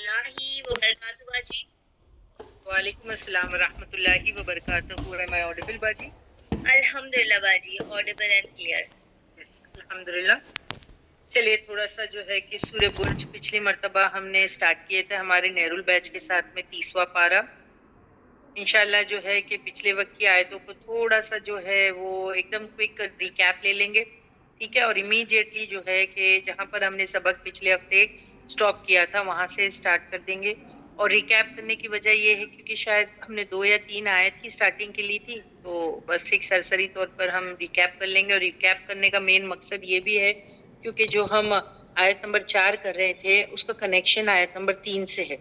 الله وبركاته باجی. وعلیکم السلام ورحمۃ اللہ وبرکاتہ. Am I audible باجی؟ الحمدللہ باجی, audible and clear. Yes, الحمدللہ. چلیے تھوڑا سا جو ہے کہ سورہ برج پچھلی مرتبہ ہم نے سٹارٹ کیے تھے ہمارے نیرول بیچ کے ساتھ میں 30واں پارہ. انشاءاللہ جو ہے کہ پچھلے وقت کی آیتوں کو تھوڑا سا جو ہے وہ ایک دم کوئک ریکیپ لے لیں گے, ٹھیک ہے, اور امیڈیٹلی جو ہے کہ جہاں پر ہم نے سبق پچھلے ہفتے سٹاپ کیا تھا وہاں سے سٹارٹ کر دیں گے. اور ریکیپ کرنے کی وجہ یہ ہے کیونکہ شاید ہم نے 2 یا 3 آیت ہی سٹارٹنگ کے لی تھی, تو بس ایک سرسری طور پر ہم ریکیپ کر لیں گے. اور ریکیپ کرنے کا مین مقصد یہ بھی ہے کیونکہ جو ہم آیت نمبر 4 کر رہے تھے اس کا کنیکشن آیت نمبر 3 سے ہے,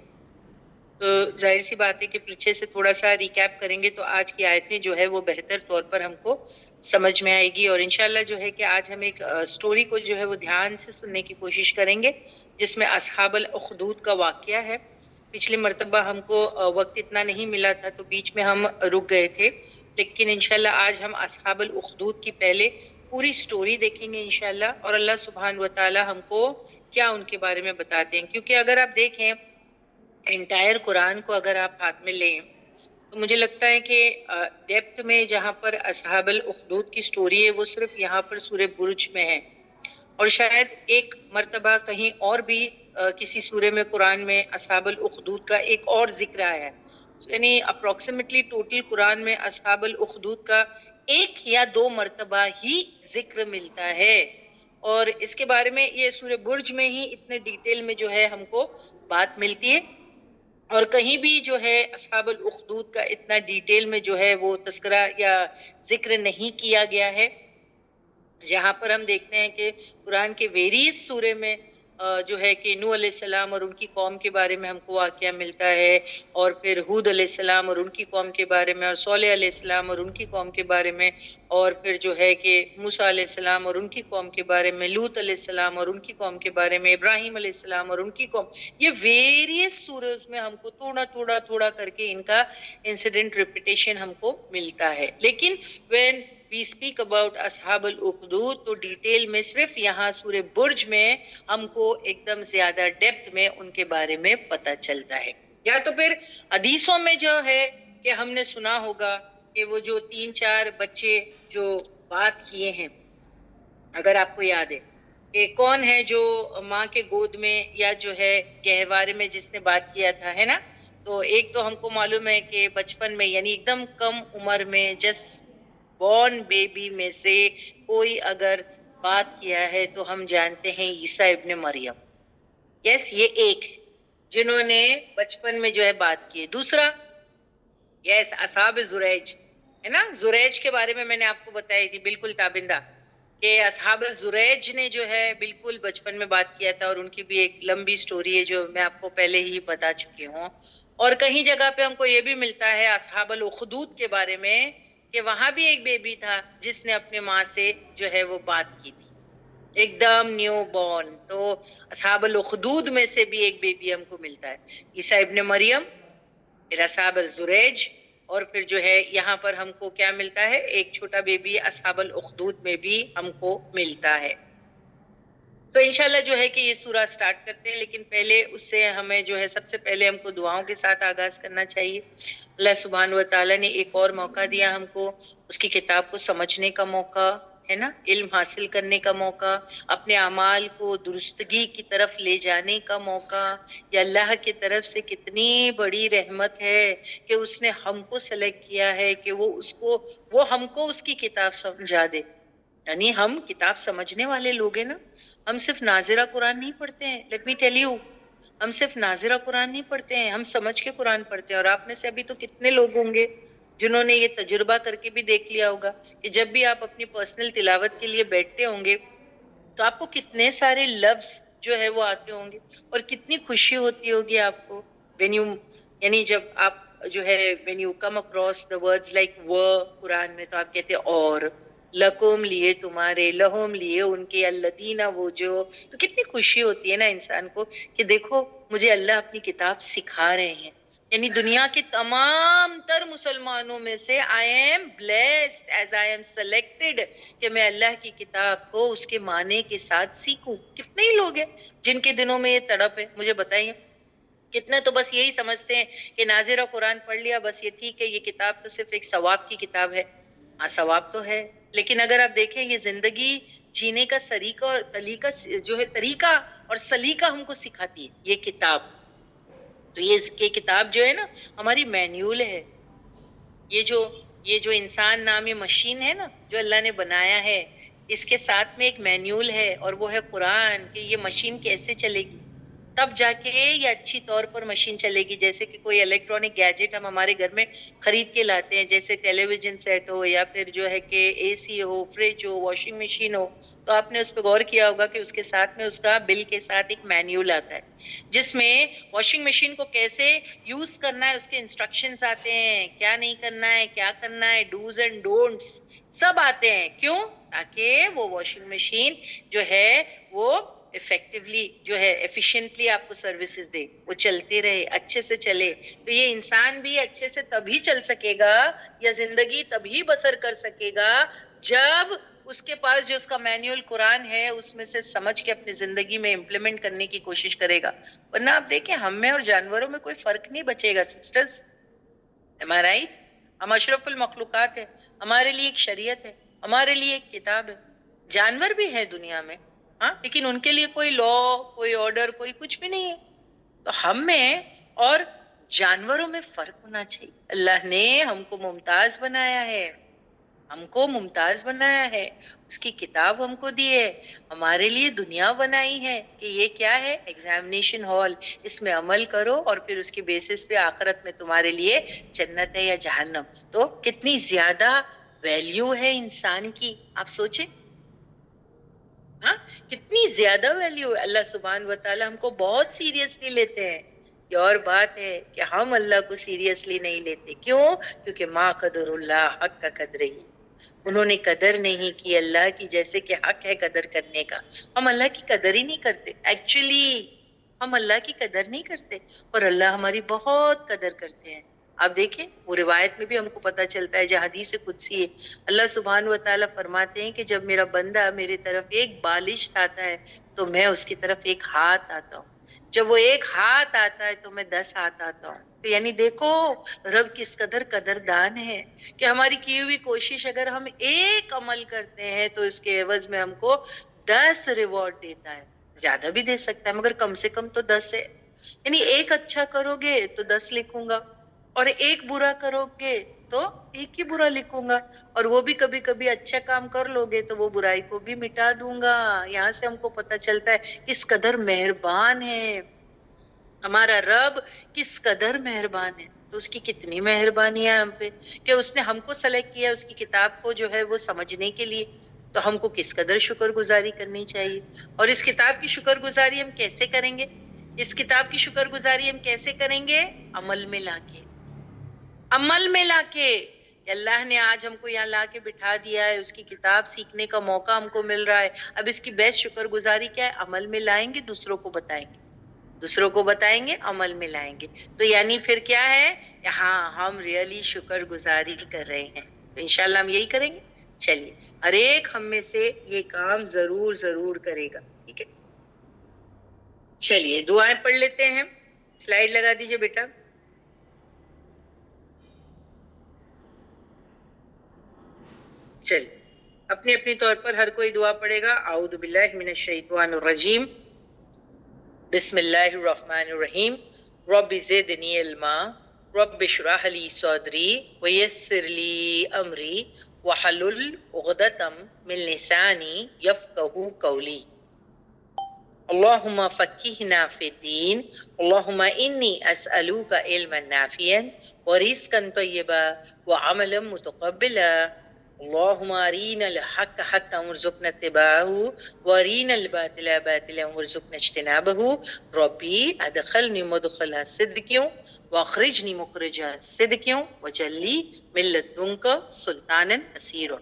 تو ظاہر سی بات ہے کہ پیچھے سے تھوڑا سا ریکیپ کریں گے تو آج کی آیتیں جو ہے وہ بہتر طور پر ہم کو سمجھ میں آئے گی. اور انشاءاللہ جو ہے کہ آج ہم ایک سٹوری کو جو ہے وہ دھیان سے سننے کی کوشش کریں گے جس میں اصحاب الاخدود کا واقعہ ہے. پچھلی مرتبہ ہم کو وقت اتنا نہیں ملا تھا تو بیچ میں ہم رک گئے تھے, لیکن انشاءاللہ آج ہم اصحاب الاخدود کی پہلے پوری سٹوری دیکھیں گے انشاءاللہ, اور اللہ سبحانہ وتعالی ہم کو کیا ان کے بارے میں بتاتے ہیں. کیونکہ اگر آپ دیکھیں انٹائر قرآن کو اگر آپ ہاتھ میں لیں تو مجھے لگتا ہے کہ ڈیپتھ میں جہاں پر اصحاب الاخدود کی سٹوری ہے وہ صرف یہاں پر سورہ برج میں ہے, اور شاید ایک مرتبہ کہیں اور بھی کسی سورے میں قرآن میں اصحاب الاخدود کا ایک اور ذکر آیا ہے. یعنی اپروکسیمیٹلی ٹوٹل قرآن میں اصحاب الاخدود کا 1 یا 2 مرتبہ ہی ذکر ملتا ہے, اور اس کے بارے میں یہ سورہ برج میں ہی اتنے ڈیٹیل میں جو ہے ہم کو بات ملتی ہے, اور کہیں بھی جو ہے اصحاب الاخدود کا اتنا ڈیٹیل میں جو ہے وہ تذکرہ یا ذکر نہیں کیا گیا ہے. جہاں پر ہم دیکھتے ہیں کہ قرآن کے ویریس سورے میں جو ہے کہ نوح علیہ السلام اور ان کی قوم کے بارے میں ہم کو واقعہ ملتا ہے, اور پھر ہود علیہ السلام اور ان کی قوم کے بارے میں, اور صالح علیہ السلام اور ان کی قوم کے بارے میں, اور پھر جو ہے کہ موسیٰ علیہ السلام اور ان کی قوم کے بارے میں, لوط علیہ السلام اور ان کی قوم کے بارے میں, ابراہیم علیہ السلام اور ان کی قوم. یہ ویریس سورز میں ہم کو تھوڑا کر کے ان کا انسیڈنٹ ریپیٹیشن ہم کو ملتا ہے. لیکن when we speak about اصحاب الاخدود تو ڈیٹیل میں صرف یہاں سورہ برج میں ہم کو ایک دم زیادہ ڈیپتھ میں ان کے بارے میں پتہ چلتا ہے. یا تو پھر حدیثوں میں جو ہے کہ ہم نے سنا ہوگا کہ وہ جو 3-4 بچے جو بات کیے ہیں, اگر آپ کو یاد ہے کہ کون ہے جو ماں کے گود میں یا جو ہے گہوارے میں جس نے بات کیا تھا, ہے نا. تو ایک تو ہم کو معلوم ہے کہ بچپن میں یعنی ایک دم کم عمر میں جس بورن بیبی میں سے کوئی اگر بات کیا ہے تو ہم جانتے ہیں عیسیٰ ابن مریم. یس, یہ ایک ہے جنہوں نے بچپن میں جو ہے بات کی. دوسرا یس اصحاب زریج ہے نا, زریج کے بارے میں میں نے آپ کو بتائی تھی بالکل تابندہ کہ اصحاب زریج نے جو ہے بالکل بچپن میں بات کیا تھا, اور ان کی بھی ایک لمبی سٹوری ہے جو میں آپ کو پہلے ہی بتا چکی ہوں. اور کہیں جگہ پہ ہم کو یہ بھی ملتا ہے اصحاب الاخدود کے بارے میں کہ وہاں بھی ایک بیبی تھا جس نے اپنے ماں سے جو ہے وہ بات کی تھی, ایک دم نیو بورن. تو اصحاب الاخدود میں سے بھی ایک بیبی ہم کو ملتا ہے عیسیٰ ابن مریم, پھر اصحاب الزریج, اور پھر جو ہے یہاں پر ہم کو کیا ملتا ہے ایک چھوٹا بیبی اصحاب الاخدود میں بھی ہم کو ملتا ہے. تو انشاءاللہ جو ہے کہ یہ سورہ سٹارٹ کرتے ہیں, لیکن پہلے اس سے ہمیں جو ہے سب سے پہلے ہم کو دعاؤں کے ساتھ آغاز کرنا چاہیے. اللہ سبحانہ وتعالی نے ایک اور موقع دیا ہم کو, اس کی کتاب کو سمجھنے کا موقع ہے نا, علم حاصل کرنے کا موقع, اپنے اعمال کو درستگی کی طرف لے جانے کا موقع. یا اللہ کی طرف سے کتنی بڑی رحمت ہے کہ اس نے ہم کو سلیکٹ کیا ہے کہ وہ ہم کو اس کی کتاب سمجھا دے. یعنی ہم کتاب سمجھنے والے لوگ ہیں نا, ہم صرف ناظرہ قرآن نہیں پڑھتے ہیں. لیٹ می ٹیل یو, ہم صرف ناظرہ قرآن نہیں پڑھتے ہیں, ہم سمجھ کے قرآن پڑھتے ہیں. اور آپ میں سے ابھی تو کتنے لوگ ہوں گے جنہوں نے یہ تجربہ کر کے بھی دیکھ لیا ہوگا کہ جب بھی آپ اپنی پرسنل تلاوت کے لیے بیٹھتے ہوں گے تو آپ کو کتنے سارے لفظ جو ہے وہ آتے ہوں گے, اور کتنی خوشی ہوتی ہوگی آپ کو when you یعنی جب آپ جو ہے when you come across the words like قرآن میں, تو آپ کہتے ہیں اور لکم لیے تمہارے, لہم لیے ان کے, الذین وہ جو. تو کتنی خوشی ہوتی ہے نا انسان کو کہ دیکھو مجھے اللہ اپنی کتاب سکھا رہے ہیں. یعنی دنیا کے تمام تر مسلمانوں میں سے I am blessed as I am selected کہ میں اللہ کی کتاب کو اس کے معنی کے ساتھ سیکھوں. کتنے ہی لوگ ہیں جن کے دنوں میں یہ تڑپ ہے, مجھے بتائیے. کتنے تو بس یہی سمجھتے ہیں کہ ناظرہ قرآن پڑھ لیا بس یہ ٹھیک ہے، یہ کتاب تو صرف ایک ثواب کی کتاب ہے. ہاں ثواب تو ہے، لیکن اگر آپ دیکھیں یہ زندگی جینے کا طریقہ اور طریقہ اور سلیقہ ہم کو سکھاتی ہے یہ کتاب. تو یہ کتاب جو ہے نا ہماری مینیول ہے. یہ جو انسان نامی مشین ہے نا جو اللہ نے بنایا ہے، اس کے ساتھ میں ایک مینیول ہے اور وہ ہے قرآن، کہ یہ مشین کیسے چلے گی، تب جا کے یہ اچھی طور پر مشین چلے گی. جیسے کہ کوئی الیکٹرانک گیجٹ ہم ہمارے گھر میں خرید کے لاتے ہیں، جیسے ٹیلی ویژن سیٹ ہو یا پھر جو ہے کہ اے سی ہو، فریج ہو، واشنگ مشین ہو، تو آپ نے اس پہ غور کیا ہوگا کہ اس کے ساتھ میں اس کا بل کے ساتھ ایک مینیول آتا ہے جس میں واشنگ مشین کو کیسے یوز کرنا ہے اس کے انسٹرکشنز آتے ہیں، کیا نہیں کرنا ہے، کیا کرنا ہے، ڈوز اینڈ ڈونٹس سب آتے ہیں. کیوں؟ تاکہ وہ واشنگ مشین جو ہے وہ افیکٹولی جو ہے ایفیشینٹلی آپ کو سروسز دے، وہ چلتے رہے، اچھے سے چلے. تو یہ انسان بھی اچھے سے تبھی چل سکے گا یا زندگی تبھی بسر کر سکے گا جب اس کے پاس جو اس کا مینیول قرآن ہے اس میں سے سمجھ کے اپنی زندگی میں امپلیمنٹ کرنے کی کوشش کرے گا. ورنہ آپ دیکھیں ہم میں اور جانوروں میں کوئی فرق نہیں بچے گا سسٹرز. am I right؟ ہم اشرف المخلوقات ہیں، ہمارے لیے ایک شریعت ہے، ہمارے لیے ایک کتاب ہے. جانور بھی ہے دنیا میں ہاں، لیکن ان کے لیے کوئی لا، کوئی آرڈر، کوئی کچھ بھی نہیں ہے. تو ہم میں اور جانوروں میں فرق ہونا چاہیے. اللہ نے ہم کو ممتاز بنایا ہے، ہم کو ممتاز بنایا ہے، اس کی کتاب ہم کو دی ہے، ہمارے لیے دنیا بنائی ہے کہ یہ کیا ہے ایگزامینیشن ہال، اس میں عمل کرو اور پھر اس کی بیسس پہ آخرت میں تمہارے لیے جنت ہے یا جہنم. تو کتنی زیادہ ویلیو ہے انسان کی، آپ سوچیں ہاں کتنی زیادہ ویلیو ہے. اللہ سبحانہ و تعالی ہم کو بہت سیریسلی لیتے ہیں. یہ اور بات ہے کہ ہم اللہ کو سیریسلی نہیں لیتے. کیوں؟ کیونکہ ما قدر اللہ حق کا قدر ہی، انہوں نے قدر نہیں کی اللہ کی جیسے کہ حق ہے قدر کرنے کا. ہم اللہ کی قدر ہی نہیں کرتے. ایکچولی ہم اللہ کی قدر نہیں کرتے اور اللہ ہماری بہت قدر کرتے ہیں. آپ دیکھیں وہ روایت میں بھی ہم کو پتا چلتا ہے جو حدیث قدسی ہے، اللہ سبحانہ و تعالیٰ فرماتے ہیں کہ جب میرا بندہ میرے طرف ایک بالشت آتا ہے تو میں اس کی طرف ایک ہاتھ آتا ہوں، جب وہ ایک ہاتھ آتا ہے تو میں 10 ہاتھ آتا ہوں. تو یعنی دیکھو رب کس قدر قدردان ہے کہ ہماری کی ہوئی کوشش اگر ہم ایک عمل کرتے ہیں تو اس کے عوض میں ہم کو 10 ریوارڈ دیتا ہے. زیادہ بھی دے سکتا ہے مگر کم سے کم تو 10 ہے. یعنی ایک اچھا کرو گے تو 10 لکھوں گا اور ایک برا کرو گے تو ایک ہی برا لکھوں گا، اور وہ بھی کبھی کبھی اچھا کام کر لو گے تو وہ برائی کو بھی مٹا دوں گا. یہاں سے ہم کو پتا چلتا ہے کس قدر مہربان ہے ہمارا رب، کس قدر مہربان ہے. تو اس کی کتنی مہربانی ہے ہم پہ کہ اس نے ہم کو سلیکٹ کیا اس کی کتاب کو جو ہے وہ سمجھنے کے لیے. تو ہم کو کس قدر شکر گزاری کرنی چاہیے. اور اس کتاب کی شکر گزاری ہم کیسے کریں گے؟ اس کتاب کی شکر گزاری ہم کیسے کریں گے؟ عمل میں لا کے، عمل میں لا کے. کہ اللہ نے آج ہم کو یہاں لا کے بٹھا دیا ہے، اس کی کتاب سیکھنے کا موقع ہم کو مل رہا ہے. اب اس کی بیسٹ شکر گزاری کیا ہے؟ عمل میں لائیں گے، دوسروں کو بتائیں گے، دوسروں کو بتائیں گے، عمل میں لائیں گے. تو یعنی پھر کیا ہے کہ ہاں ہم ریئلی شکر گزاری کر رہے ہیں. تو انشاءاللہ ہم یہی کریں گے. چلیے ہر ایک ہم میں سے یہ کام ضرور ضرور کرے گا. ٹھیک ہے، چلیے دعائیں پڑھ لیتے ہیں. سلائیڈ لگا دیجئے بیٹا. چلیے اپنی اپنی طور پر ہر کوئی دعا پڑھے گا. اعوذ باللہ من الشیطان الرجیم، بسم اللہ الرحمن الرحیم. رب زدنی علما، رب اشرح لی صدری ویسر لی امری وحلل عقدۃ من لسانی یفقہوا قولی. اللہم فقہنا فی الدین، اللہم انی اسألوک علما نافعا ورزقا طیبا وعملا متقبلا. اللہم ارنا الحق حقا وارزقنا اتباعہ وارنا الباطل باطلا وارزقنا اجتنابہ. ربی ادخلنی مدخل صدق واخرجنی مخرج صدق واجعل لی من لدنک سلطانا نصیرا.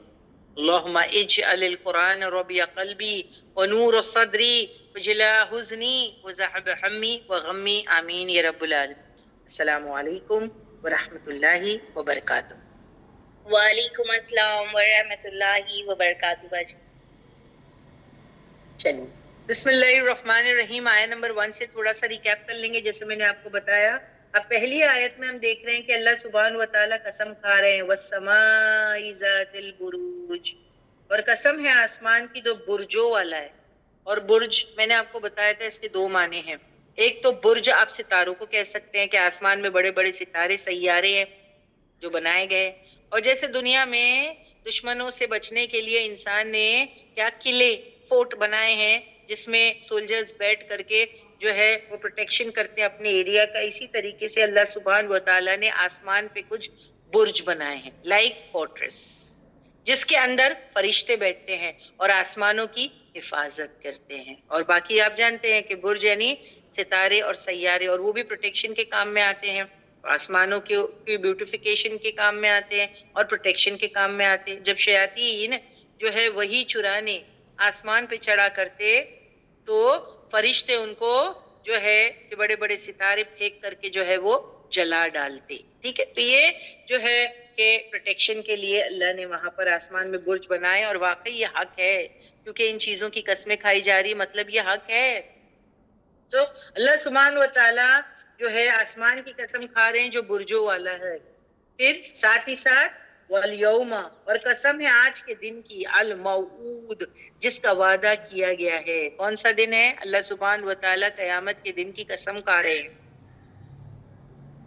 اللہم اجعل القرآن ربیع قلبی ونور صدری وجلاء حزنی وذہب ہمی وغمی. آمین یا رب العالمین. السلام علیکم ورحمۃ اللہ وبرکاتہ. وعلیکم السلام ورحمۃ اللہ وبرکاتہ باجی. چلیے بسم اللہ الرحمن الرحیم. آیت نمبر 1 سے تھوڑا سا ریکیپ کر لیں گے. جیسے میں نے آپ کو بتایا، اب پہلی آیت میں ہم دیکھ رہے ہیں کہ اللہ سبحانہ و تعالیٰ قسم کھا رہے ہیں وَالسَّمَاءِ ذَاتِ الْبُرُوجِ، اور قسم ہے آسمان کی جو برجوں والا ہے. اور برج میں نے آپ کو بتایا تھا اس کے دو معنی ہیں. ایک تو برج آپ ستاروں کو کہہ سکتے ہیں کہ آسمان میں بڑے بڑے ستارے سیارے ہیں جو بنائے گئے. اور جیسے دنیا میں دشمنوں سے بچنے کے لیے انسان نے کیا قلعے فورٹ بنائے ہیں جس میں سولجرز بیٹھ کر کے جو ہے وہ پروٹیکشن کرتے ہیں اپنے ایریا کا، اسی طریقے سے اللہ سبحانہ و تعالیٰ نے آسمان پہ کچھ برج بنائے ہیں لائک فورٹریس، جس کے اندر فرشتے بیٹھتے ہیں اور آسمانوں کی حفاظت کرتے ہیں. اور باقی آپ جانتے ہیں کہ برج یعنی ستارے اور سیارے، اور وہ بھی پروٹیکشن کے کام میں آتے ہیں، آسمانوں کی بیوٹیفیکیشن کے کام میں آتے ہیں اور پروٹیکشن کے کام میں آتے ہیں. جب شیاطین جو ہے وہی چرانے آسمان پہ چڑھا کرتے تو فرشتے ان کو جو ہے کہ بڑے بڑے ستارے پھینک کر کے جو ہے وہ جلا ڈالتے. ٹھیک ہے، تو یہ جو ہے کہ پروٹیکشن کے لیے اللہ نے وہاں پر آسمان میں برج بنائے. اور واقعی یہ حق ہے کیونکہ ان چیزوں کی قسمیں کھائی جا رہی، مطلب یہ حق ہے. تو اللہ سبحانہ و تعالیٰ جو ہے آسمان کی قسم کھا رہے ہیں جو برجوں والا ہے. پھر ساتھ ہی ساتھ والیوم، اور قسم ہے آج کے دن کی، الموعود جس کا وعدہ کیا گیا ہے. کون سا دن ہے؟ اللہ سبحانہ و تعالیٰ قیامت کے دن کی قسم کھا رہے ہیں.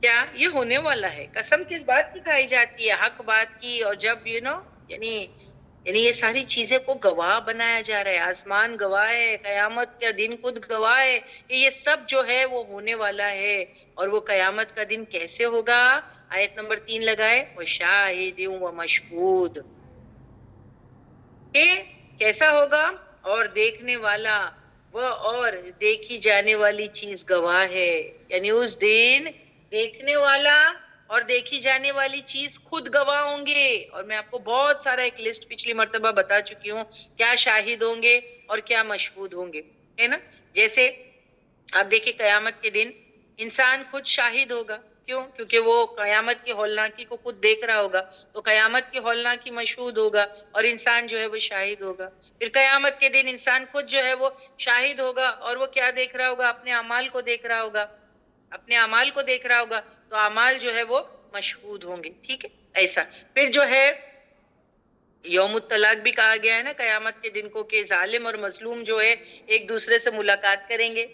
کیا یہ ہونے والا ہے؟ قسم کس بات کی کھائی جاتی ہے؟ حق بات کی. اور جب یعنی یہ ساری چیزیں کو گواہ بنایا جا رہا ہے. آسمان گواہ ہے، قیامت کا دن خود گواہ ہے کہ یہ سب جو ہے وہ ہونے والا ہے. اور وہ قیامت کا دن کیسے ہوگا؟ آیت نمبر 3 لگائے، وَشَاهِدٍ وَمَشْهُودٍ، کہ کیسا ہوگا؟ اور دیکھنے والا وہ اور دیکھی جانے والی چیز گواہ ہے. یعنی اس دن دیکھنے والا اور دیکھی جانے والی چیز خود گواہ ہوں گے. اور میں آپ کو بہت سارا ایک لسٹ پچھلی مرتبہ بتا چکی ہوں کیا شاہد ہوں گے اور کیا مشہود ہوں گے، ہے نا. جیسے آپ دیکھیں قیامت کے دن انسان خود شاہد ہوگا. کیوں؟ کیونکہ وہ قیامت کی ہولناکی کو خود دیکھ رہا ہوگا، تو قیامت کی ہولناکی مشہود ہوگا اور انسان جو ہے وہ شاہد ہوگا. پھر قیامت کے دن انسان خود جو ہے وہ شاہد ہوگا اور وہ کیا دیکھ رہا ہوگا؟ اپنے اعمال کو دیکھ رہا ہوگا، اپنے اعمال کو دیکھ رہا ہوگا، تو اعمال جو ہے وہ مشہود ہوں گے. ٹھیک ہے، ایسا. پھر جو ہے یوم الطلاق بھی کہا گیا ہے نا قیامت کے دن کو، کہ ظالم اور مظلوم جو ہے ایک دوسرے سے ملاقات کریں گے.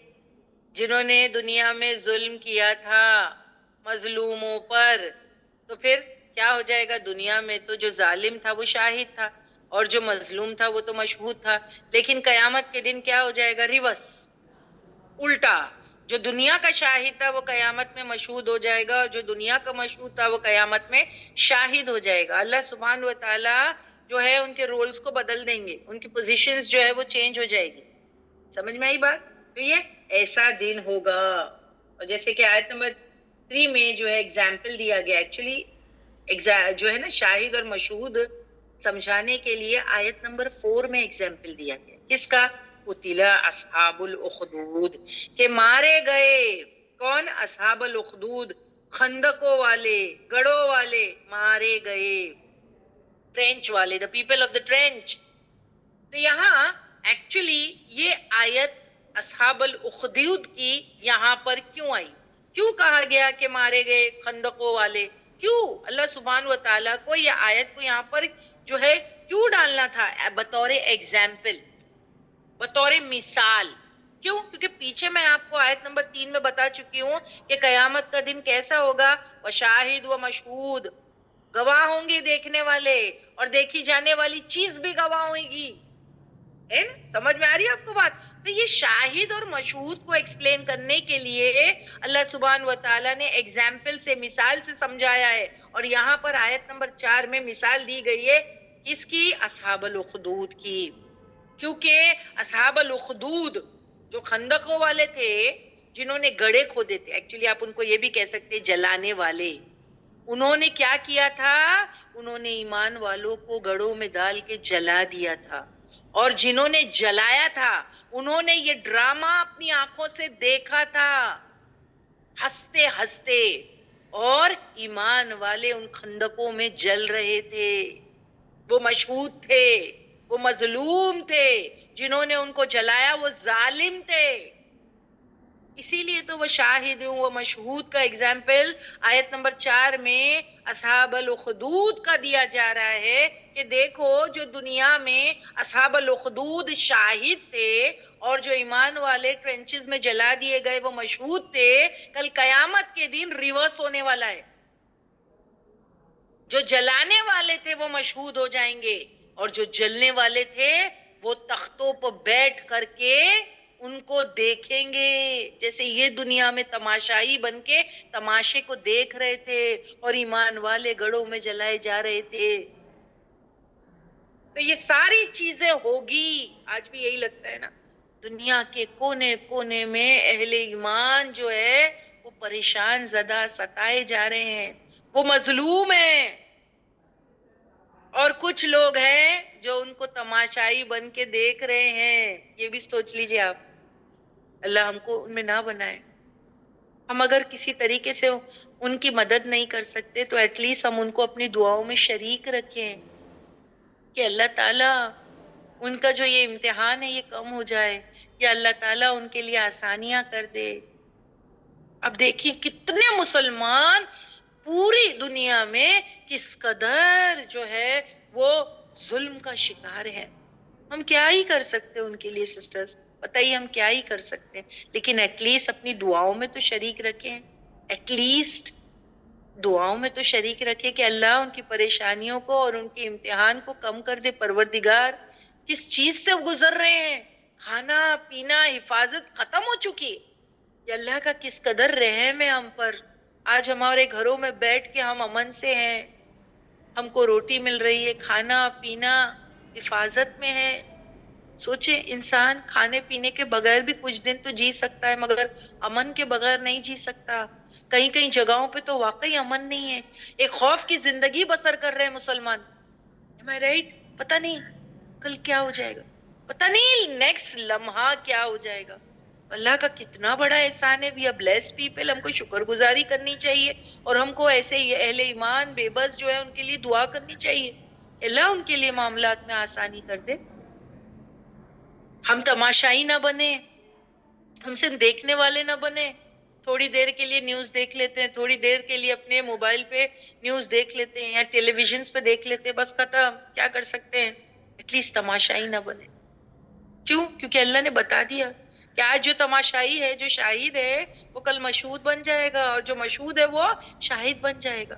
جنہوں نے دنیا میں ظلم کیا تھا مظلوموں پر، تو پھر کیا ہو جائے گا؟ دنیا میں تو جو ظالم تھا وہ شاہد تھا اور جو مظلوم تھا وہ تو مشہود تھا. لیکن قیامت کے دن کیا ہو جائے گا؟ ریورس، الٹا. جو دنیا کا شاہد تھا وہ قیامت میں مشہود ہو جائے گا، اور جو دنیا کا مشہود تھا وہ قیامت میں شاہد ہو جائے گا. اللہ سبحانہ و تعالیٰ جو ہے ان کے رولز کو بدل دیں گے، ان کی پوزیشنز جو ہے وہ چینج ہو جائے گی. سمجھ میں آئی بات؟ تو یہ ایسا دن ہوگا. اور جیسے کہ آیت نمبر 3 میں جو ہے ایگزامپل دیا گیا، ایکچولی جو ہے نا شاہد اور مشہود سمجھانے کے لیے آیت نمبر 4 میں ایگزامپل دیا گیا. کس کا؟ قتل اصحاب الاخدود، کہ مارے گئے. کون؟ اصحاب الاخدود، خندقوں والے، گڑوں والے مارے گئے. ٹرینچ والے، the people of the trench. تو یہاں ایکچولی یہ آیت اصحاب الاخدود کی یہاں پر کیوں آئی؟ کیوں کہا گیا کہ مارے گئے خندقوں والے؟ کیوں اللہ سبحانہ و تعالیٰ کو یہ آیت کو یہاں پر جو ہے کیوں ڈالنا تھا بطور ایگزامپل، بطور مثال؟ کیوں؟ کیونکہ پیچھے میں آپ کو آیت نمبر 3 میں بتا چکی ہوں کہ قیامت کا دن کیسا ہوگا. وشاہد و مشہود، گواہ ہوں گے دیکھنے والے اور دیکھی جانے والی چیز بھی گواہ ہوئے گی. سمجھ میں آ رہی ہے آپ کو بات؟ تو یہ شاہد اور مشہود کو ایکسپلین کرنے کے لیے اللہ سبحانہ و تعالیٰ نے ایگزامپل سے، مثال سے سمجھایا ہے. اور یہاں پر آیت نمبر 4 میں مثال دی گئی ہے کس کی؟ اصحاب الاخدود کی. کیونکہ اصحاب الاخدود جو خندقوں والے تھے، جنہوں نے گڑھے کھودے تھے، ایکچولی آپ ان کو یہ بھی کہہ سکتے جلانے والے. انہوں نے کیا کیا تھا؟ انہوں نے ایمان والوں کو گڑھوں میں ڈال کے جلا دیا تھا. اور جنہوں نے جلایا تھا انہوں نے یہ ڈرامہ اپنی آنکھوں سے دیکھا تھا، ہنستے ہنستے. اور ایمان والے ان خندقوں میں جل رہے تھے، وہ مشہود تھے. وہ مظلوم تھے، جنہوں نے ان کو جلایا وہ ظالم تھے، اسی لیے تو وہ شاہد ہوں، وہ مشہود کا اگزامپل آیت نمبر 4 میں اصحاب الاخدود کا دیا جا رہا ہے کہ دیکھو جو دنیا میں اصحاب الاخدود شاہد تھے اور جو ایمان والے ٹرنچز میں جلا دیے گئے وہ مشہود تھے، کل قیامت کے دن ریورس ہونے والا ہے، جو جلانے والے تھے وہ مشہود ہو جائیں گے اور جو جلنے والے تھے وہ تختوں پر بیٹھ کر کے ان کو دیکھیں گے، جیسے یہ دنیا میں تماشائی بن کے تماشے کو دیکھ رہے تھے اور ایمان والے گڑھوں میں جلائے جا رہے تھے۔ تو یہ ساری چیزیں ہوگی، آج بھی یہی لگتا ہے نا، دنیا کے کونے کونے میں اہل ایمان جو ہے وہ پریشان زدہ ستائے جا رہے ہیں، وہ مظلوم ہیں، اور کچھ لوگ ہیں جو ان کو تماشائی بن کے دیکھ رہے ہیں۔ یہ بھی سوچ لیجئے آپ، اللہ ہم کو ان میں نہ بنائے۔ ہم اگر کسی طریقے سے ان کی مدد نہیں کر سکتے تو ایٹ لیسٹ ہم ان کو اپنی دعاؤں میں شریک رکھیں کہ اللہ تعالیٰ ان کا جو یہ امتحان ہے یہ کم ہو جائے، یا اللہ تعالیٰ ان کے لیے آسانیاں کر دے۔ اب دیکھیں کتنے مسلمان پوری دنیا میں کس قدر جو ہے وہ ظلم کا شکار ہے، ہم کیا ہی کر سکتے ان کے لیے سسٹرز، بتائیے ہم کیا ہی کر سکتے ہیں، لیکن ایٹ لیسٹ اپنی دعاؤں میں تو شریک رکھیں، ایٹ لیسٹ دعاؤں میں تو شریک رکھے کہ اللہ ان کی پریشانیوں کو اور ان کے امتحان کو کم کر دے۔ پروردگار کس چیز سے گزر رہے ہیں، کھانا پینا حفاظت ختم ہو چکی، یا اللہ کا کس قدر رحم ہے ہم پر، آج ہمارے گھروں میں بیٹھ کے ہم امن سے ہیں، ہم کو روٹی مل رہی ہے، کھانا پینا حفاظت میں ہے۔ سوچیں انسان کھانے پینے کے بغیر بھی کچھ دن تو جی سکتا ہے مگر امن کے بغیر نہیں جی سکتا، کہیں کہیں جگہوں پہ تو واقعی امن نہیں ہے، ایک خوف کی زندگی بسر کر رہے ہیں مسلمان، am I right؟ پتہ نہیں کل کیا ہو جائے گا، پتہ نہیں نیکسٹ لمحہ کیا ہو جائے گا۔ اللہ کا کتنا بڑا احسان ہے، وی آر بلیسڈ پیپل، ہم کو شکر گزاری کرنی چاہیے اور ہم کو ایسے اہل ایمان بے بس جو ہے ان کے لیے دعا کرنی چاہیے، اللہ ان کے لیے معاملات میں آسانی کر دے۔ ہم تماشائی نہ بنے، ہم صرف دیکھنے والے نہ بنے، تھوڑی دیر کے لیے نیوز دیکھ لیتے ہیں، تھوڑی دیر کے لیے اپنے موبائل پہ نیوز دیکھ لیتے ہیں یا ٹیلی ویژنز پہ دیکھ لیتے ہیں، بس ختم، کیا کر سکتے ہیں، ایٹ لیسٹ تماشائی نہ بنے۔ کیوں؟ کیونکہ اللہ نے بتا دیا کہ آج جو تماشائی ہے، جو شاہد ہے، وہ کل مشہود بن جائے گا اور جو مشہود ہے وہ شاہد بن جائے گا۔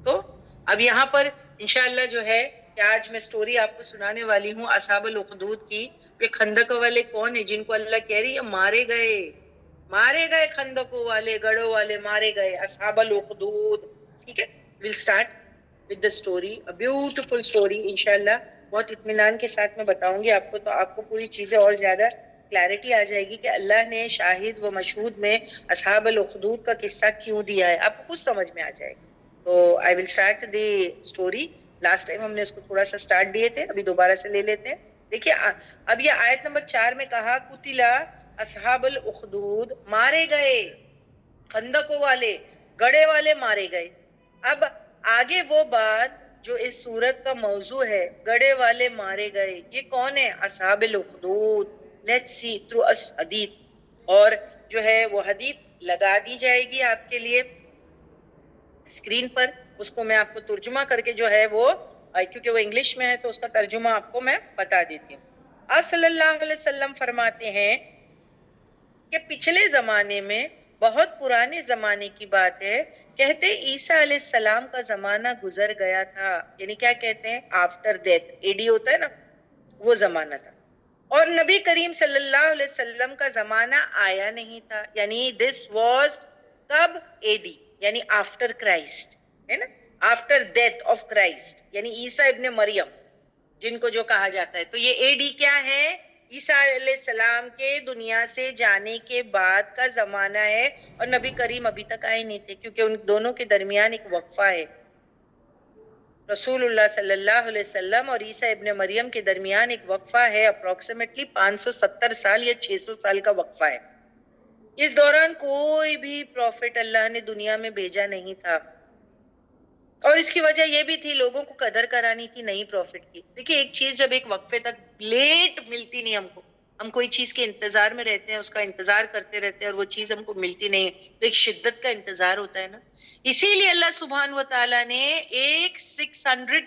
تو اب یہاں پر انشاءاللہ جو ہے کہ آج میں سٹوری آپ کو سنانے والی ہوں اصحاب الاخدود کی۔ یہ خندق والے کون ہیں جن کو اللہ کہہ رہی ہے مارے گئے خندقوں والے، گڑھوں والے مارے گئے، اصحاب الاخدود۔ ٹھیک ہے، we'll start with the story, a beautiful story انشاءاللہ، بہت اطمینان کے ساتھ میں بتاؤں گی آپ کو، تو آپ کو پوری چیزیں اور زیادہ کلیرٹی آ جائے گی کہ اللہ نے شاہد و مشہود میں اصحاب الاخدود کا قصہ کیوں دیا ہے، آپ کو کچھ سمجھ میں آ جائے گا۔ تو I will start the story. Last time ہم نے اس کو تھوڑا سا سٹارٹ دیے تھے، ابھی دوبارہ سے لے لیتے ہیں۔ دیکھیے اب یہ آیت نمبر 4 میں کہا قتلا اصحاب الاخدود، مارے گئے خندقوں والے، گڑھے والے مارے گئے۔ اب آگے وہ بات جو اس سورت کا موضوع ہے، گڑھے والے مارے گئے، یہ کون ہے؟ اصحاب الاخدود۔ لیٹس سی تھرو حدیث، اور جو ہے وہ حدیث لگا دی جائے گی آپ کے لیے اسکرین پر، اس کو میں آپ کو ترجمہ کر کے جو ہے وہ، کیونکہ وہ انگلش میں ہے تو اس کا ترجمہ آپ کو میں بتا دیتی ہوں۔ آپ صلی اللہ علیہ وسلم فرماتے ہیں کہ پچھلے زمانے میں، بہت پرانے زمانے کی بات ہے، کہتے عیسیٰ علیہ السلام کا زمانہ گزر گیا تھا، یعنی کیا کہتے ہیں؟ آفٹر ڈیتھ، ایڈی ہوتا ہے نا، وہ زمانہ تھا، اور نبی کریم صلی اللہ علیہ وسلم کا زمانہ آیا نہیں تھا، یعنی دس واز کب؟ ایڈی، یعنی آفٹر کرائسٹ، ہے نا، آفٹر ڈیتھ آف کرائسٹ، یعنی عیسیٰ ابن مریم جن کو جو کہا جاتا ہے۔ تو یہ ایڈی کیا ہے؟ عیسیٰ علیہ السلام کے دنیا سے جانے کے بعد کا زمانہ ہے، اور نبی کریم ابھی تک آئے نہیں تھے، کیونکہ ان دونوں کے درمیان ایک وقفہ ہے۔ رسول اللہ صلی اللہ علیہ وسلم اور عیسیٰ ابن مریم کے درمیان ایک وقفہ ہے، اپروکسیمیٹلی 570 سال یا 600 سال کا وقفہ ہے۔ اس دوران کوئی بھی پروفٹ اللہ نے دنیا میں بھیجا نہیں تھا۔ اور اس کی وجہ یہ بھی تھی لوگوں کو قدر کرانی تھی نئی پروفٹ کی. دیکھیے ایک چیز جب ایک وقفے تک لیٹ ملتی نہیں ہم کوئی چیز کے انتظار میں رہتے ہیں, اس کا انتظار کرتے رہتے ہیں اور وہ چیز ہم کو ملتی نہیں تو ایک شدت کا انتظار ہوتا ہے نا. اسی لیے اللہ سبحانہ و تعالیٰ نے ایک 600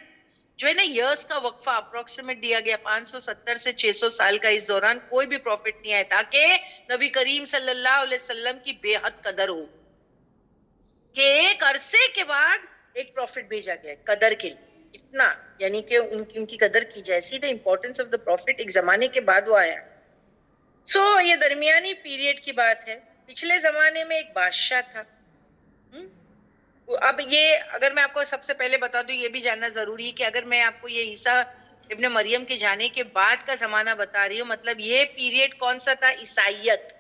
جو ہے نا ایئرس کا وقفہ اپروکسیمیٹ دیا گیا, 570 سے 600 سال کا. اس دوران کوئی بھی پروفٹ نہیں آئے تاکہ نبی کریم صلی اللہ علیہ وسلم کی بے حد قدر ہو, کہ ایک عرصے کے بعد ایک پروفٹ بھیجا گیا قدر کے لیے. اتنا یعنی کہ ان کی قدر کی جائے. See the importance of the profit, ایک زمانے کے بعد وہ آیا. سو یہ درمیانی پیریڈ کی بات ہے. پچھلے زمانے میں ایک بادشاہ تھا. اب یہ اگر میں آپ کو سب سے پہلے بتا دوں, یہ بھی جاننا ضروری ہے کہ اگر میں آپ کو یہ عیسیٰ ابن مریم کے جانے کے بعد کا زمانہ بتا رہی ہوں, مطلب یہ پیریڈ کون سا تھا؟ عیسائیت.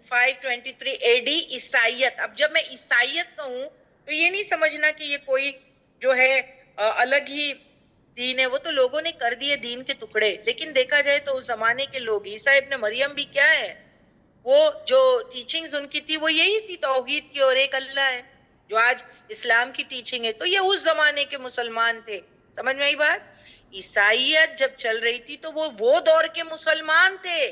523 AD عیسائیت. اب جب میں عیسائیت کہوں تو یہ نہیں سمجھنا کہ یہ کوئی جو ہے الگ ہی دین ہے. وہ تو لوگوں نے کر دیے دین کے ٹکڑے, لیکن دیکھا جائے تو اس زمانے کے لوگ, عیسیٰ ابن مریم بھی کیا ہے, وہ جو ٹیچنگز ان کی تھی وہ یہی تھی, توحید کی اور ایک اللہ ہے, جو آج اسلام کی ٹیچنگ ہے. تو یہ اس زمانے کے مسلمان تھے. سمجھ میں آئی بات؟ عیسائیت جب چل رہی تھی تو وہ دور کے مسلمان تھے.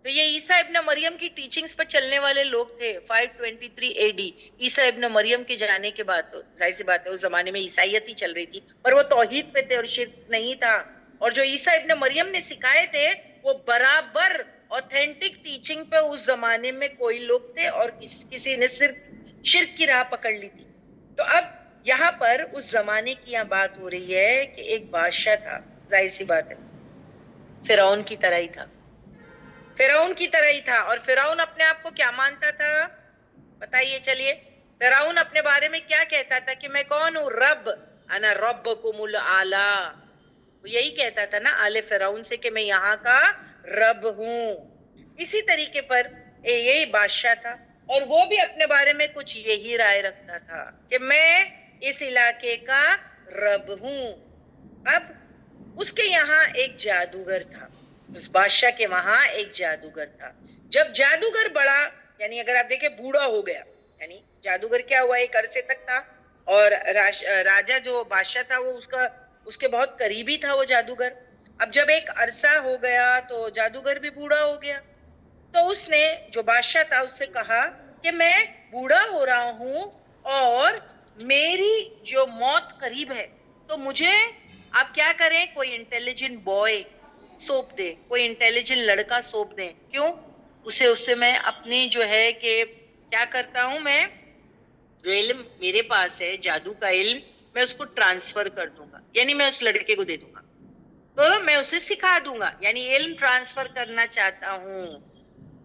تو یہ عیسیٰ ابن مریم کی ٹیچنگز پر چلنے والے لوگ تھے. 523 AD عیسیٰ ابن مریم کے جانے کے بعد. تو ظاہر سی بات ہے اس زمانے میں عیسائیت ہی چل رہی تھی, پر وہ توحید پہ تھے اور شرک نہیں تھا. اور جو عیسیٰ ابن مریم نے سکھائے تھے وہ برابر اوتھینٹک ٹیچنگ پہ اس زمانے میں کوئی لوگ تھے, اور کسی نے صرف شرک کی راہ پکڑ لی تھی. تو اب یہاں پر اس زمانے کی یہاں بات ہو رہی ہے کہ ایک بادشاہ تھا. ظاہر سی بات ہے فرعون کی طرح ہی تھا. فرعون کی طرح ہی تھا. اور فرعون اپنے آپ کو کیا مانتا تھا بتائیے؟ چلیے, فرعون اپنے بارے میں کیا کہتا تھا کہ میں کون ہوں؟ رب, انا ربکم الاعلی. وہ یہی کہتا تھا نا آل فرعون سے کہ میں یہاں کا رب ہوں. اسی طریقے پر یہی بادشاہ تھا, اور وہ بھی اپنے بارے میں کچھ یہی رائے رکھتا تھا کہ میں اس علاقے کا رب ہوں. اب اس کے یہاں ایک جادوگر تھا. اس بادشاہ کے وہاں ایک جادوگر تھا. جب جادوگر بڑا, یعنی اگر آپ دیکھیں بوڑھا ہو گیا, یعنی جادوگر کیا ہوا ایک عرصے تک تھا, اور راجہ جو بادشاہ تھا وہ اس کے بہت قریبی تھا وہ جادوگر. اب جب ایک عرصہ ہو گیا تو جادوگر بھی بوڑھا ہو گیا. تو اس نے جو بادشاہ تھا اس سے کہا کہ میں بوڑھا ہو رہا ہوں اور میری جو موت قریب ہے, تو مجھے آپ کیا کریں, کوئی انٹیلیجنٹ بوائے سونپ دے, کوئی انٹیلیجنٹ لڑکا سونپ دیں. کیوں؟ اسے میں اپنی جو ہے کہ کیا کرتا ہوں, میں جو علم میرے پاس ہے جادو کا علم, میں اس کو ٹرانسفر کر دوں گا, یعنی میں اس لڑکے کو دے دوں گا, تو میں اسے سکھا دوں گا, یعنی علم ٹرانسفر کرنا چاہتا ہوں.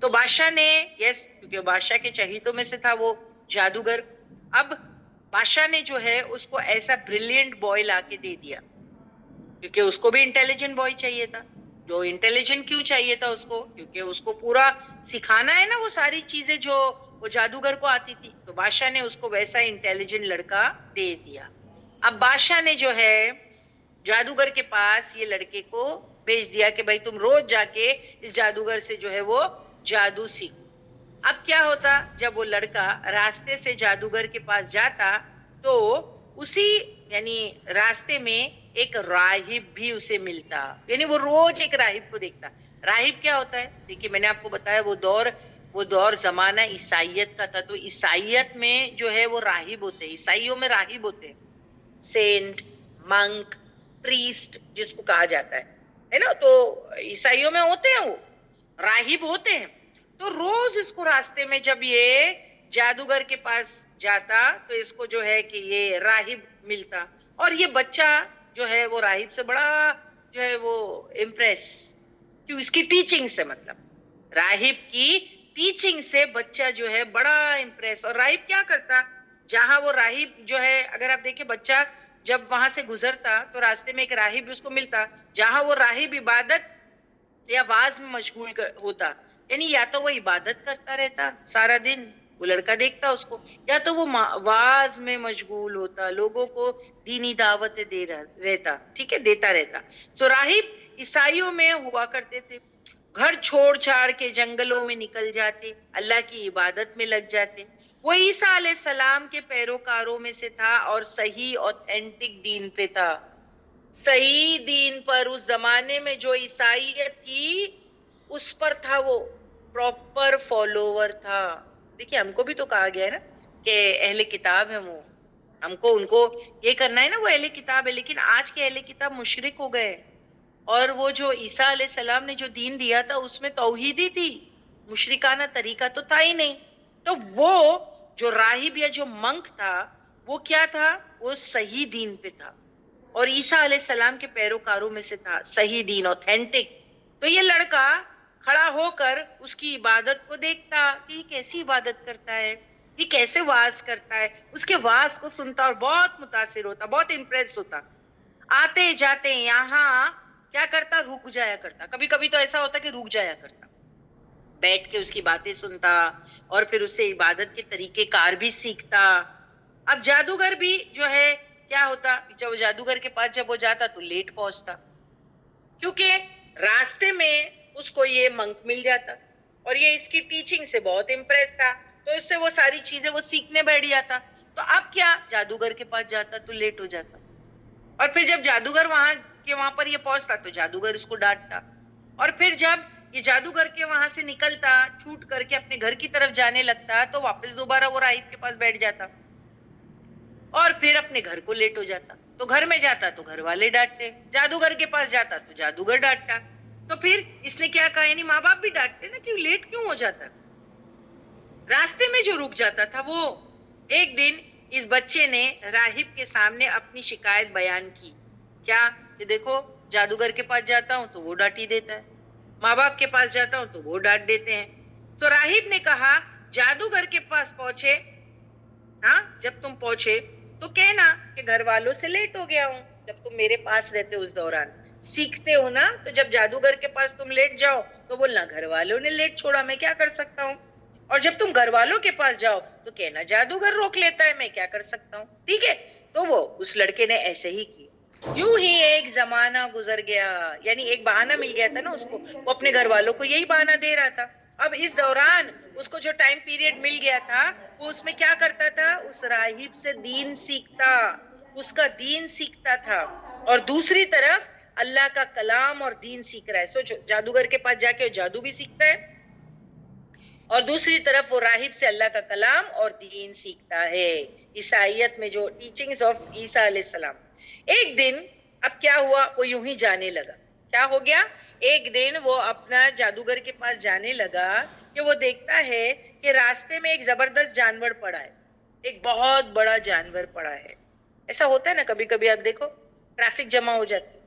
تو بادشاہ نے یس, کیونکہ بادشاہ کے چہیتوں میں سے تھا وہ جادوگر. اب بادشاہ نے جو ہے اس کو ایسا بریلینٹ بوائے لا کے دے دیا, کیونکہ اس کو بھی انٹیلیجنٹ بوائے چاہیے تھا. جو انٹیلیجنٹ کیوں چاہیے تھا اس کو, کیونکہ اس کو پورا سکھانا ہے نا وہ ساری چیزیں جو وہ جادوگر کو آتی تھی. تو بادشاہ نے اس کو ویسا انٹیلیجنٹ لڑکا دے دیا. اب بادشاہ نے جو ہے جادوگر کے پاس یہ لڑکے کو بھیج دیا کہ بھائی تم روز جا کے اس جادوگر سے جو ہے وہ جادو سیکھو. اب کیا ہوتا, جب وہ لڑکا راستے سے جادوگر کے پاس جاتا تو اسی یعنی راستے میں ایک راہب بھی اسے ملتا, یعنی وہ روز ایک راہب کو دیکھتا. راہب کیا ہوتا ہے؟ دیکھیے میں نے آپ کو بتایا وہ دور زمانہ عیسائیت کا تھا. تو عیسائیت میں جو ہے وہ راہب ہوتے ہیں, عیسائیوں میں راہب ہوتے ہیں, سینٹ, منک, پریسٹ جس کو کہا جاتا ہے نا. تو عیسائیوں میں ہوتے ہیں وہ راہب ہوتے ہیں. تو روز اس کو راستے میں جب یہ جادوگر کے پاس جاتا تو اس کو جو ہے کہ یہ راہب ملتا, اور یہ بچہ جو ہے وہ راہب سے بڑا جو ہے وہ امپریس, کیوں؟ اس کی ٹیچنگ سے, مطلب راہب کی ٹیچنگ سے بچہ جو ہے بڑا امپریس. اور راہب کیا کرتا, جہاں وہ راہب جو ہے, اگر آپ دیکھیں بچہ جب وہاں سے گزرتا تو راستے میں ایک راہب اس کو ملتا, جہاں وہ راہب عبادت یا واز میں مشغول ہوتا, یعنی یا تو وہ عبادت کرتا رہتا سارا دن, وہ لڑکا دیکھتا اس کو, یا تو وہ واز میں مشغول ہوتا, لوگوں کو دینی دعوتیں دے رہتا, ٹھیک ہے, دیتا رہتا. سو راہب عیسائیوں میں ہوا کرتے تھے, گھر چھوڑ چھاڑ کے جنگلوں میں نکل جاتے, اللہ کی عبادت میں لگ جاتے. وہ عیسیٰ علیہ السلام کے پیروکاروں میں سے تھا اور صحیح اوتھینٹک دین پہ تھا. صحیح دین پر اس زمانے میں جو عیسائیت تھی اس پر تھا, وہ پراپر فالوور تھا. دیکھیے ہم کو بھی تو کہا گیا ہے نا کہ اہل کتاب ہے, وہ ہم کو ان کو یہ کرنا ہے نا, وہ اہل کتاب ہے. لیکن آج کے اہل کتاب مشرک ہو گئے, اور وہ جو عیسیٰ علیہ السلام نے جو دین دیا تھا اس میں توحید ہی تھی, مشرکانہ طریقہ تو تھا ہی نہیں. تو وہ جو راہب یا جو منک تھا وہ کیا تھا, وہ صحیح دین پہ تھا اور عیسیٰ علیہ السلام کے پیروکاروں میں سے تھا, صحیح دین اوتھینٹک. تو یہ لڑکا کھڑا ہو کر اس کی عبادت کو دیکھتا کہ یہ کیسی عبادت کرتا ہے, یہ کیسے واز کرتا ہے, اس کے واز کو سنتا اور بہت متاثر ہوتا, بہت امپریس ہوتا. آتے جاتے یہاں کیا کرتا, رک جایا کرتا. کبھی کبھی تو ایسا ہوتا کہ رک جایا کرتا, بیٹھ کے اس کی باتیں سنتا اور پھر اس سے عبادت کے طریقے کار بھی سیکھتا. اب جادوگر بھی جو ہے کیا ہوتا, جب جادوگر کے پاس جب وہ جاتا تو لیٹ پہنچتا, کیونکہ راستے میں اس کو یہ منک مل جاتا اور یہ اس کی ٹیچنگ سے بہت امپریس تھا, تو اس سے وہ ساری چیزیں وہ سیکھنے بیٹھ جاتا. تو اب کیا, جادوگر کے پاس جاتا تو لیٹ ہو جاتا, اور پھر جب جادوگر وہاں پر یہ پہنچتا تو جادوگر اس کو ڈانٹتا, اور پھر جب یہ جادوگر کے وہاں سے نکلتا چھوٹ کر کے اپنے گھر کی طرف جانے لگتا تو واپس دوبارہ وہ راہب کے پاس بیٹھ جاتا اور پھر اپنے گھر کو لیٹ ہو جاتا. تو گھر میں جاتا تو گھر والے ڈانٹتے, جادوگر کے پاس جاتا تو جادوگر ڈانٹتا. تو پھر اس نے کیا کہا, یعنی ماں باپ بھی ڈانٹتے نا کہ لیٹ کیوں ہو جاتا. راستے میں جو رک جاتا تھا وہ ایک دن اس بچے نے راہب کے سامنے اپنی شکایت بیان کی. کیا, کہ دیکھو جادوگر کے پاس جاتا ہوں تو وہ ڈانٹ ہی دیتا ہے, ماں باپ کے پاس جاتا ہوں تو وہ ڈانٹ دیتے ہیں. تو راہب نے کہا جادوگر کے پاس پہنچے, ہاں جب تم پہنچے تو کہنا کہ گھر والوں سے لیٹ ہو گیا ہوں. جب تم میرے پاس رہتے اس دوران سیکھتے ہو نا, تو جب جادوگر کے پاس تم لیٹ جاؤ تو بولنا گھر والوں نے لیٹ چھوڑا, میں کیا کر سکتا ہوں. اور جب تم گھر والوں کے پاس جاؤ تو کہنا جادوگر روک لیتا ہے, میں کیا کر سکتا ہوں. ٹھیک ہے, تو وہ اس لڑکے نے ایسے ہی کیا. یوں ہی ایک زمانہ گزر گیا, یعنی ایک بہانہ مل گیا تھا نا اس کو, وہ اپنے گھر والوں کو یہی بہانہ دے رہا تھا. اب اس دوران اس کو جو ٹائم پیریڈ مل گیا تھا وہ اس میں کیا کرتا تھا, اس راہب سے دین سیکھتا, اس کا دین سیکھتا تھا, اور دوسری طرف اللہ کا کلام اور دین سیکھ رہا ہے. سوچو, جادوگر کے پاس جا کے جادو بھی سیکھتا ہے اور دوسری طرف وہ راہب سے اللہ کا کلام اور دین سیکھتا ہے, عیسائیت میں جو ٹیچنگز آف عیسیٰ علیہ السلام. ایک دن اب کیا ہوا, وہ یوں ہی جانے لگا. کیا ہو گیا, ایک دن وہ اپنا جادوگر کے پاس جانے لگا کہ وہ دیکھتا ہے کہ راستے میں ایک زبردست جانور پڑا ہے, ایک بہت بڑا جانور پڑا ہے. ایسا ہوتا ہے نا کبھی کبھی, آپ دیکھو ٹریفک جمع ہو جاتی,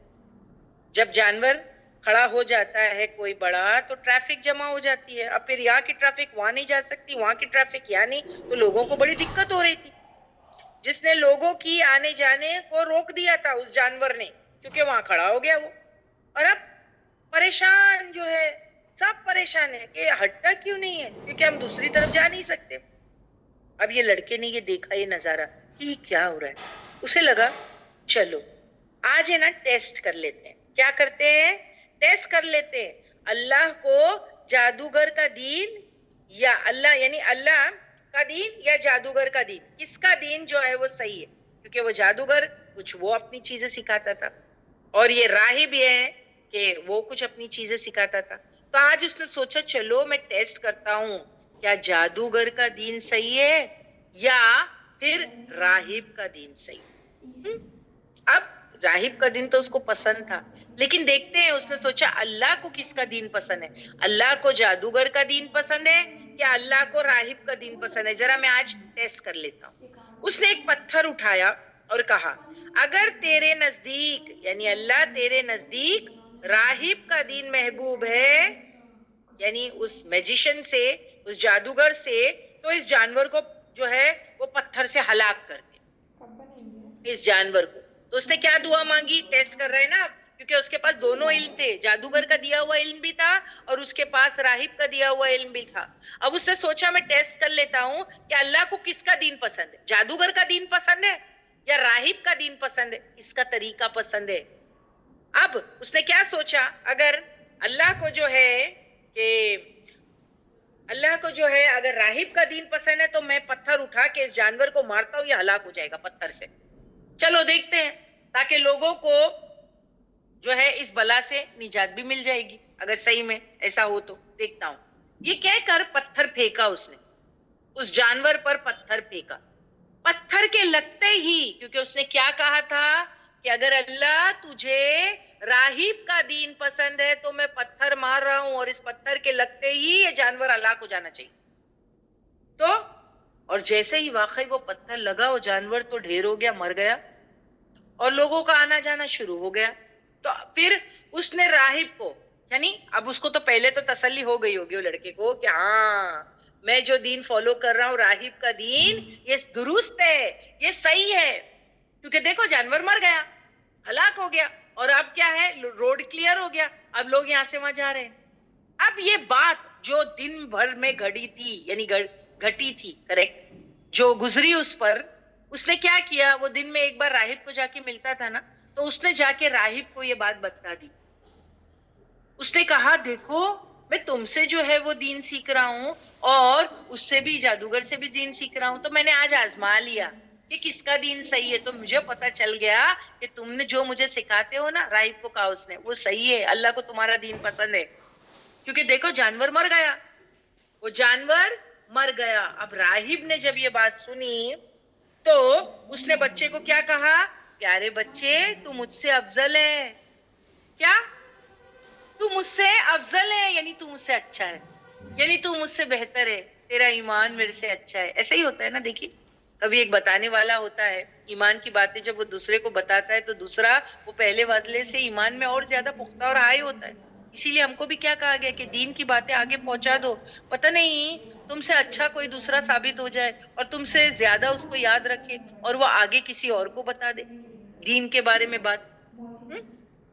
جب جانور کھڑا ہو جاتا ہے کوئی بڑا تو ٹریفک جمع ہو جاتی ہے. اب پھر یہاں کی ٹریفک وہاں نہیں جا سکتی, وہاں کی ٹریفک یہاں نہیں, تو لوگوں کو بڑی دقت ہو رہی تھی. جس نے لوگوں کی آنے جانے کو روک دیا تھا اس جانور نے, کیونکہ وہاں کھڑا ہو گیا وہ, اور اب پریشان جو ہے, سب پریشان ہے کہ ہٹتا کیوں نہیں ہے, کیونکہ ہم دوسری طرف جا نہیں سکتے. اب یہ لڑکے نے یہ دیکھا یہ نظارہ کہ یہ کیا ہو رہا ہے, اسے لگا چلو آج ہے نا ٹیسٹ کر لیتے ہیں. کیا کرتے ہیں, ٹیسٹ کر لیتے ہیں اللہ کو جادوگر کا دین یا اللہ, یعنی اللہ کا دین یا جادوگر کا دین, کس کا دین جو ہے وہ صحیح ہے. کیونکہ وہ جادوگر کچھ وہ اپنی چیزیں سکھاتا تھا اور یہ راہب یہ ہے کہ وہ کچھ اپنی چیزیں سکھاتا تھا. تو آج اس نے سوچا چلو میں ٹیسٹ کرتا ہوں کیا جادوگر کا دین صحیح ہے یا پھر راہب کا دین صحیح. اب راہب کا دین تو اس کو پسند تھا, لیکن دیکھتے ہیں اس نے سوچا اللہ کو کس کا دین پسند ہے, اللہ کو جادوگر کا دین پسند ہے یا اللہ کو راہب کا دین پسند ہے, ذرا میں آج ٹیسٹ کر لیتا ہوں. اس نے ایک پتھر اٹھایا اور کہا اگر تیرے نزدیک, یعنی اللہ تیرے نزدیک راہب کا دین محبوب ہے, یعنی اس میجیشن سے, اس جادوگر سے, تو اس جانور کو جو ہے وہ پتھر سے ہلاک کر دے اس جانور کو. تو اس نے کیا دعا مانگی, ٹیسٹ کر رہے نا اب, کیونکہ اس کے پاس دونوں علم تھے, جادوگر کا دیا ہوا علم بھی تھا اور اس کے پاس راہب کا دیا ہوا علم بھی تھا. اب اس نے سوچا میں ٹیسٹ کر لیتا ہوں کہ اللہ کو کس کا دین پسند ہے, جادوگر کا دین پسند ہے یا راہب کا دین پسند ہے, اس کا طریقہ پسند ہے. اب اس نے کیا سوچا, اگر اللہ کو جو ہے کہ اللہ کو جو ہے اگر راہب کا دین پسند ہے تو میں پتھر اٹھا کے اس جانور کو مارتا ہوں، یہ ہلاک ہو جائے گا پتھر سے. چلو دیکھتے ہیں، تاکہ لوگوں کو جو ہے اس بلا سے نجات بھی مل جائے گی، اگر صحیح میں ایسا ہو تو دیکھتا ہوں. یہ کہہ کر پتھر پھینکا اس نے، اس جانور پر پتھر پھینکا. پتھر کے لگتے ہی، کیونکہ اس نے کیا کہا تھا کہ اگر اللہ تجھے راہب کا دین پسند ہے تو میں پتھر مار رہا ہوں، اور اس پتھر کے لگتے ہی یہ جانور ہلاک ہو جانا چاہیے. تو اور جیسے ہی واقعی وہ پتھر لگا، وہ جانور تو ڈھیر ہو گیا، مر گیا، اور لوگوں کا آنا جانا شروع ہو گیا. تو پھر اس نے راہب کو، یعنی اب اس کو تو پہلے تو تسلی ہو گئی ہوگی وہ لڑکے کو کہ ہاں میں جو دین فالو کر رہا ہوں راہب کا دین، یہ درست ہے، یہ صحیح ہے، کیونکہ دیکھو جانور مر گیا، ہلاک ہو گیا، اور اب کیا ہے، روڈ کلیئر ہو گیا، اب لوگ یہاں سے وہاں جا رہے ہیں. اب یہ بات جو دن بھر میں گھڑی تھی، یعنی گھٹی تھی، کریکٹ، جو گزری اس پر، اس نے کیا کیا، وہ دن میں ایک بار راہب کو جا کے ملتا تھا نا، تو اس نے جا کے راہب کو یہ بات بتا دی. اس نے کہا دیکھو میں تم سے جو ہے وہ دین سیکھ رہا ہوں، اور اس سے بھی، جادوگر سے بھی دین سیکھ رہا ہوں، تو میں نے آج آزما لیا کہ کس کا دین صحیح ہے. تو مجھے پتا چل گیا کہ تم نے جو مجھے سکھاتے ہو نا، راہب کو کہا اس نے، وہ صحیح ہے، اللہ کو تمہارا دین پسند ہے. کیونکہ دیکھو جانور مر گیا، وہ جانور مر گیا. اب راہب نے جب یہ بات سنی تو اس نے بچے کو کیا کہا، پیارے بچے تو مجھ سے افضل ہے. کیا؟ تو مجھ سے افضل ہے، یعنی تو مجھ سے اچھا ہے، یعنی تو مجھ سے بہتر ہے، تیرا ایمان میرے سے اچھا ہے. ایسا ہی ہوتا ہے نا. دیکھیے کبھی ایک بتانے والا ہوتا ہے ایمان کی باتیں، جب وہ دوسرے کو بتاتا ہے تو دوسرا وہ پہلے واضح سے ایمان میں اور زیادہ پختہ اور ہائی ہوتا ہے. اسی لیے ہم کو بھی کیا کہا گیا کہ دین کی باتیں آگے پہنچا دو، پتہ نہیں تم سے اچھا کوئی دوسرا ثابت ہو جائے اور تم سے زیادہ اس کو یاد رکھے، اور وہ آگے کسی اور کو بتا دے دین کے بارے میں بات.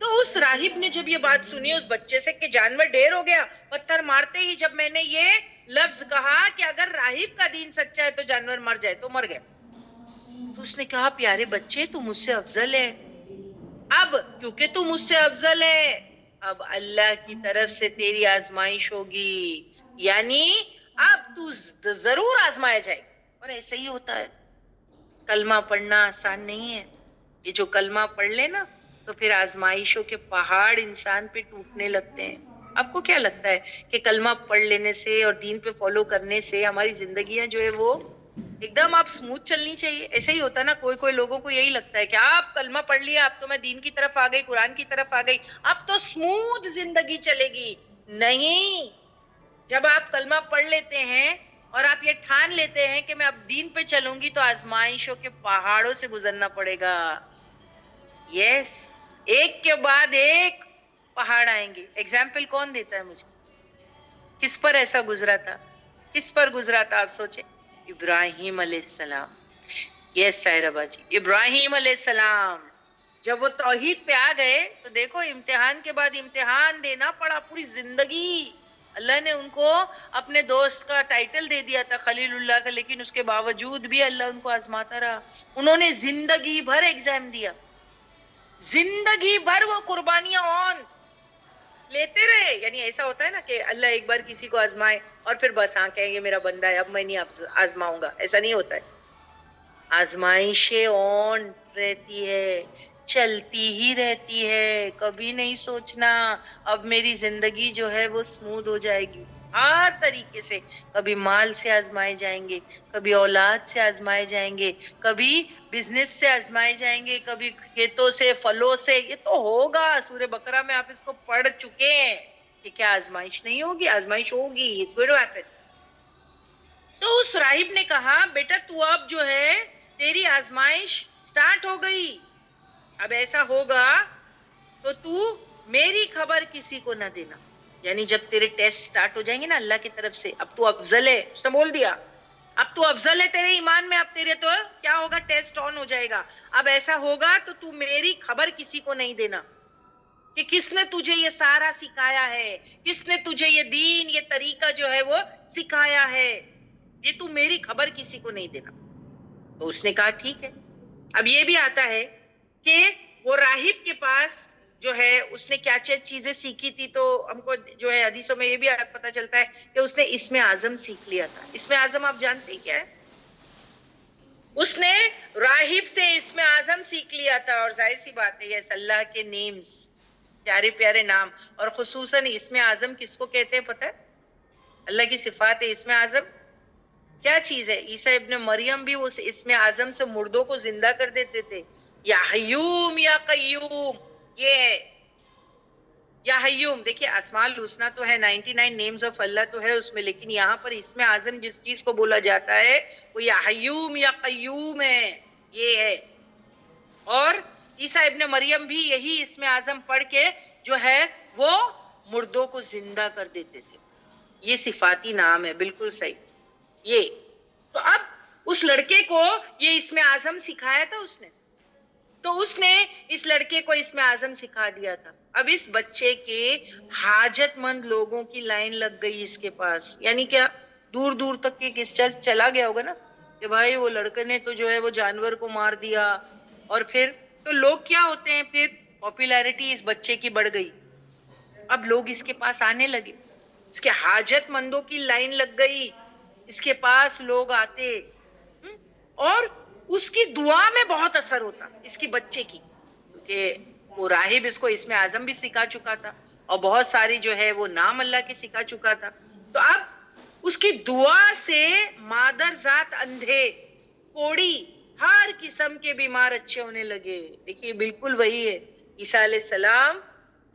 تو اس راہب نے جب یہ بات سنی اس بچے سے کہ جانور ڈھیر ہو گیا، پتھر مارتے ہی جب میں نے یہ لفظ کہا کہ اگر راہب کا دین سچا ہے تو جانور مر جائے، تو مر گیا. تو اس نے کہا پیارے بچے تو مجھ سے افضل ہے. اب کیونکہ تو مجھ سے افضل ہے، اب اللہ کی طرف سے تیری آزمائش ہوگی، یعنی اب تو ضرور آزمایا جائے. اور ایسے ہی ہوتا ہے. کلمہ پڑھنا آسان نہیں ہے. یہ جو کلمہ پڑھ لے نا تو پھر آزمائشوں کے پہاڑ انسان پہ ٹوٹنے لگتے ہیں. آپ کو کیا لگتا ہے کہ کلمہ پڑھ لینے سے اور دین پہ فالو کرنے سے ہماری زندگیاں جو ہے وہ ایک دم آپ سموتھ چلنی چاہیے؟ ایسا ہی ہوتا ہے نا. کوئی لوگوں کو یہی لگتا ہے کہ آپ کلمہ پڑھ لیا، اب تو میں دین کی طرف آ گئی، قرآن کی طرف آ گئی، اب تو سموتھ زندگی چلے گی. نہیں، جب آپ کلمہ پڑھ لیتے ہیں اور آپ یہ ٹھان لیتے ہیں کہ میں اب دین پہ چلوں گی، تو آزمائشوں کے پہاڑوں سے گزرنا پڑے گا. یس، ایک کے بعد ایک پہاڑ آئیں گے. ایگزامپل کون دیتا ہے مجھے؟ کس پر ایسا گزرا تھا؟ کس پر گزرا تھا؟ آپ سوچیں. ابراہیم علیہ السلام. یس سائربا جی، ابراہیم علیہ السلام جب وہ توحید پہ آ گئے تو دیکھو امتحان کے بعد امتحان دینا پڑا پوری زندگی. اللہ نے ان کو اپنے دوست کا ٹائٹل دے دیا تھا خلیل اللہ کا، لیکن اس کے باوجود بھی اللہ ان کو آزماتا رہا. انہوں نے زندگی بھر ایگزام دیا، زندگی بھر وہ قربانیاں آن لیتے رہے. یعنی ایسا ہوتا ہے نا کہ اللہ ایک بار کسی کو آزمائے اور پھر بس ہاں کہیں یہ میرا بندہ ہے، اب میں نہیں آزماؤں گا. ایسا نہیں ہوتا ہے. آزمائشیں آن رہتی ہے، چلتی ہی رہتی ہے. کبھی نہیں سوچنا اب میری زندگی جو ہے وہ سموتھ ہو جائے گی. ہر طریقے سے کبھی مال سے آزمائے جائیں گے، کبھی اولاد سے آزمائے جائیں گے، کبھی بزنس سے آزمائے جائیں گے، کبھی کھیتوں سے، پھلوں سے. یہ تو ہوگا، سورہ بقرہ میں آپ اس کو پڑھ چکے ہیں کہ کیا آزمائش نہیں ہوگی؟ آزمائش ہوگی. It's going to happen. تو اس راہب نے کہا بیٹا تو اب جو ہے تیری آزمائش سٹارٹ ہو گئی، اب ایسا ہوگا تو میری خبر کسی کو نہ دینا. یعنی جب تیرے ٹیسٹ سٹارٹ ہو جائیں گے نا اللہ کی طرف سے، اب تو افضل ہے، اس نے بول دیا اب تو افضل ہے تیرے ایمان میں، اب تیرے تو کیا ہوگا، ٹیسٹ آن ہو جائے گا. اب ایسا ہوگا تو میری خبر کسی کو نہیں دینا کہ کس نے تجھے یہ سارا سکھایا ہے، کس نے تجھے یہ دین، یہ طریقہ جو ہے وہ سکھایا ہے، یہ تو میری خبر کسی کو نہیں دینا. تو اس نے کہا ٹھیک ہے. اب یہ بھی آتا ہے کہ وہ راہب کے پاس جو ہے اس نے کیا چیزیں سیکھی تھی، تو ہم کو جو ہے حدیثوں میں یہ بھی پتا چلتا ہے کہ اس نے اسم اعظم سیکھ لیا تھا. اسم اعظم آپ جانتے ہیں کیا ہے؟ اس نے راہب سے اسم اعظم سیکھ لیا تھا. اور ظاہر سی بات ہے یہ اللہ کے نیمز، پیارے پیارے نام، اور خصوصاً اسم اعظم کس کو کہتے ہیں پتہ ہے؟ اللہ کی صفات ہے اسم اعظم. کیا چیز ہے؟ عیسیٰ ابن مریم بھی اس اسم اعظم سے مردوں کو زندہ کر دیتے تھے. یا حیوم یا قیوم، یہ ہے یا حیوم. دیکھیے اسماء الحسنہ تو ہے، 99 نیمز آف اللہ تو ہے اس میں، لیکن یہاں پر اسم اعظم جس چیز کو بولا جاتا ہے وہ یا حیوم یا قیوم ہے، یہ ہے. اور عیسیٰ ابن مریم بھی یہی اسم اعظم پڑھ کے جو ہے وہ مردوں کو زندہ کر دیتے تھے. یہ صفاتی نام ہے، بالکل صحیح. یہ تو اب اس لڑکے کو یہ اسم اعظم سکھایا تھا اس نے، تو اس نے اس لڑکے کو اسم اعظم سکھا دیا تھا. اب اس بچے کے حاجت مند لوگوں کی لائن لگ گئی اس کے پاس. یعنی کیا؟ دور دور تک کے کس چلا گیا ہوگا نا کہ بھائی وہ لڑکے نے تو جو ہے وہ جانور کو مار دیا. اور پھر تو لوگ کیا ہوتے ہیں، پھر پاپولیرٹی اس بچے کی بڑھ گئی. اب لوگ اس کے پاس آنے لگے، اس کے حاجت مندوں کی لائن لگ گئی، اس کے پاس لوگ آتے. اور اس کی دعا میں بہت اثر ہوتا اس کی بچے کی، کیونکہ وہ راہب اس کو اسم اعظم بھی سکھا چکا تھا اور بہت ساری جو ہے وہ نام اللہ کے سکھا چکا تھا. تو اب اس کی دعا سے مادر ذات اندھے، کوڑی، ہر قسم کے بیمار اچھے ہونے لگے. دیکھیے بالکل وہی ہے، عیسیٰ علیہ السلام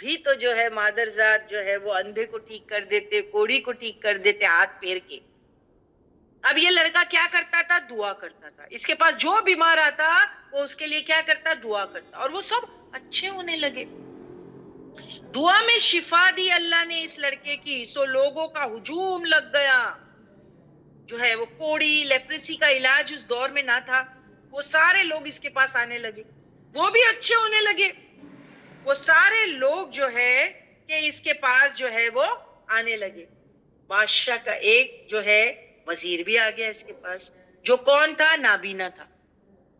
بھی تو جو ہے مادر ذات جو ہے وہ اندھے کو ٹھیک کر دیتے، کوڑی کو ٹھیک کر دیتے ہاتھ پیر کے. اب یہ لڑکا کیا کرتا تھا؟ دعا کرتا تھا. اس کے پاس جو بیمار آتا وہ اس کے لیے کیا کرتا؟ دعا کرتا، اور وہ سب اچھے ہونے لگے. دعا میں شفا دی اللہ نے اس لڑکے کی، سو لوگوں کا ہجوم لگ گیا. جو ہے وہ کوڑی، لیپریسی کا علاج اس دور میں نہ تھا، وہ سارے لوگ اس کے پاس آنے لگے، وہ بھی اچھے ہونے لگے. وہ سارے لوگ جو ہے کہ اس کے پاس جو ہے وہ آنے لگے. بادشاہ کا ایک جو ہے وزیر بھی آ گیا اس کے پاس، جو کون تھا؟ نابینا تھا.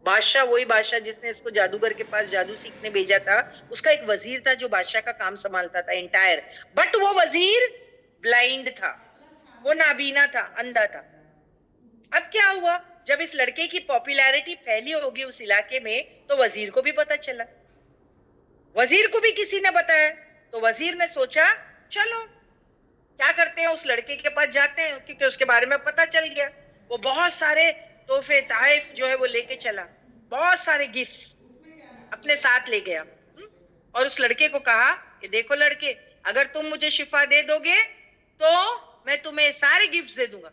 بادشاہ، وہی بادشاہ جس نے اس کو جادوگر کے پاس جادو سیکھنے بھیجا تھا، اس کا ایک وزیر تھا جو بادشاہ کا کام سنبھالتا تھا انٹائر. بٹ وہ وزیر بلائنڈ تھا، وہ نابینا تھا، اندھا تھا. اب کیا ہوا؟ جب اس لڑکے کی پاپولیرٹی پھیلی ہوگی اس علاقے میں تو وزیر کو بھی پتا چلا، وزیر کو بھی کسی نے بتایا. تو وزیر نے سوچا چلو کیا کرتے ہیں، اس لڑکے کے پاس جاتے ہیں، کیونکہ اس کے بارے میں پتا چل گیا. وہ بہت سارے تحفے تحائف جو ہے وہ لے کے چلا، بہت سارے گفٹس اپنے ساتھ لے گیا. اور اس لڑکے کو کہا کہ دیکھو لڑکے، اگر تم مجھے شفا دے دو گے تو میں تمہیں سارے گفٹس دے دوں گا.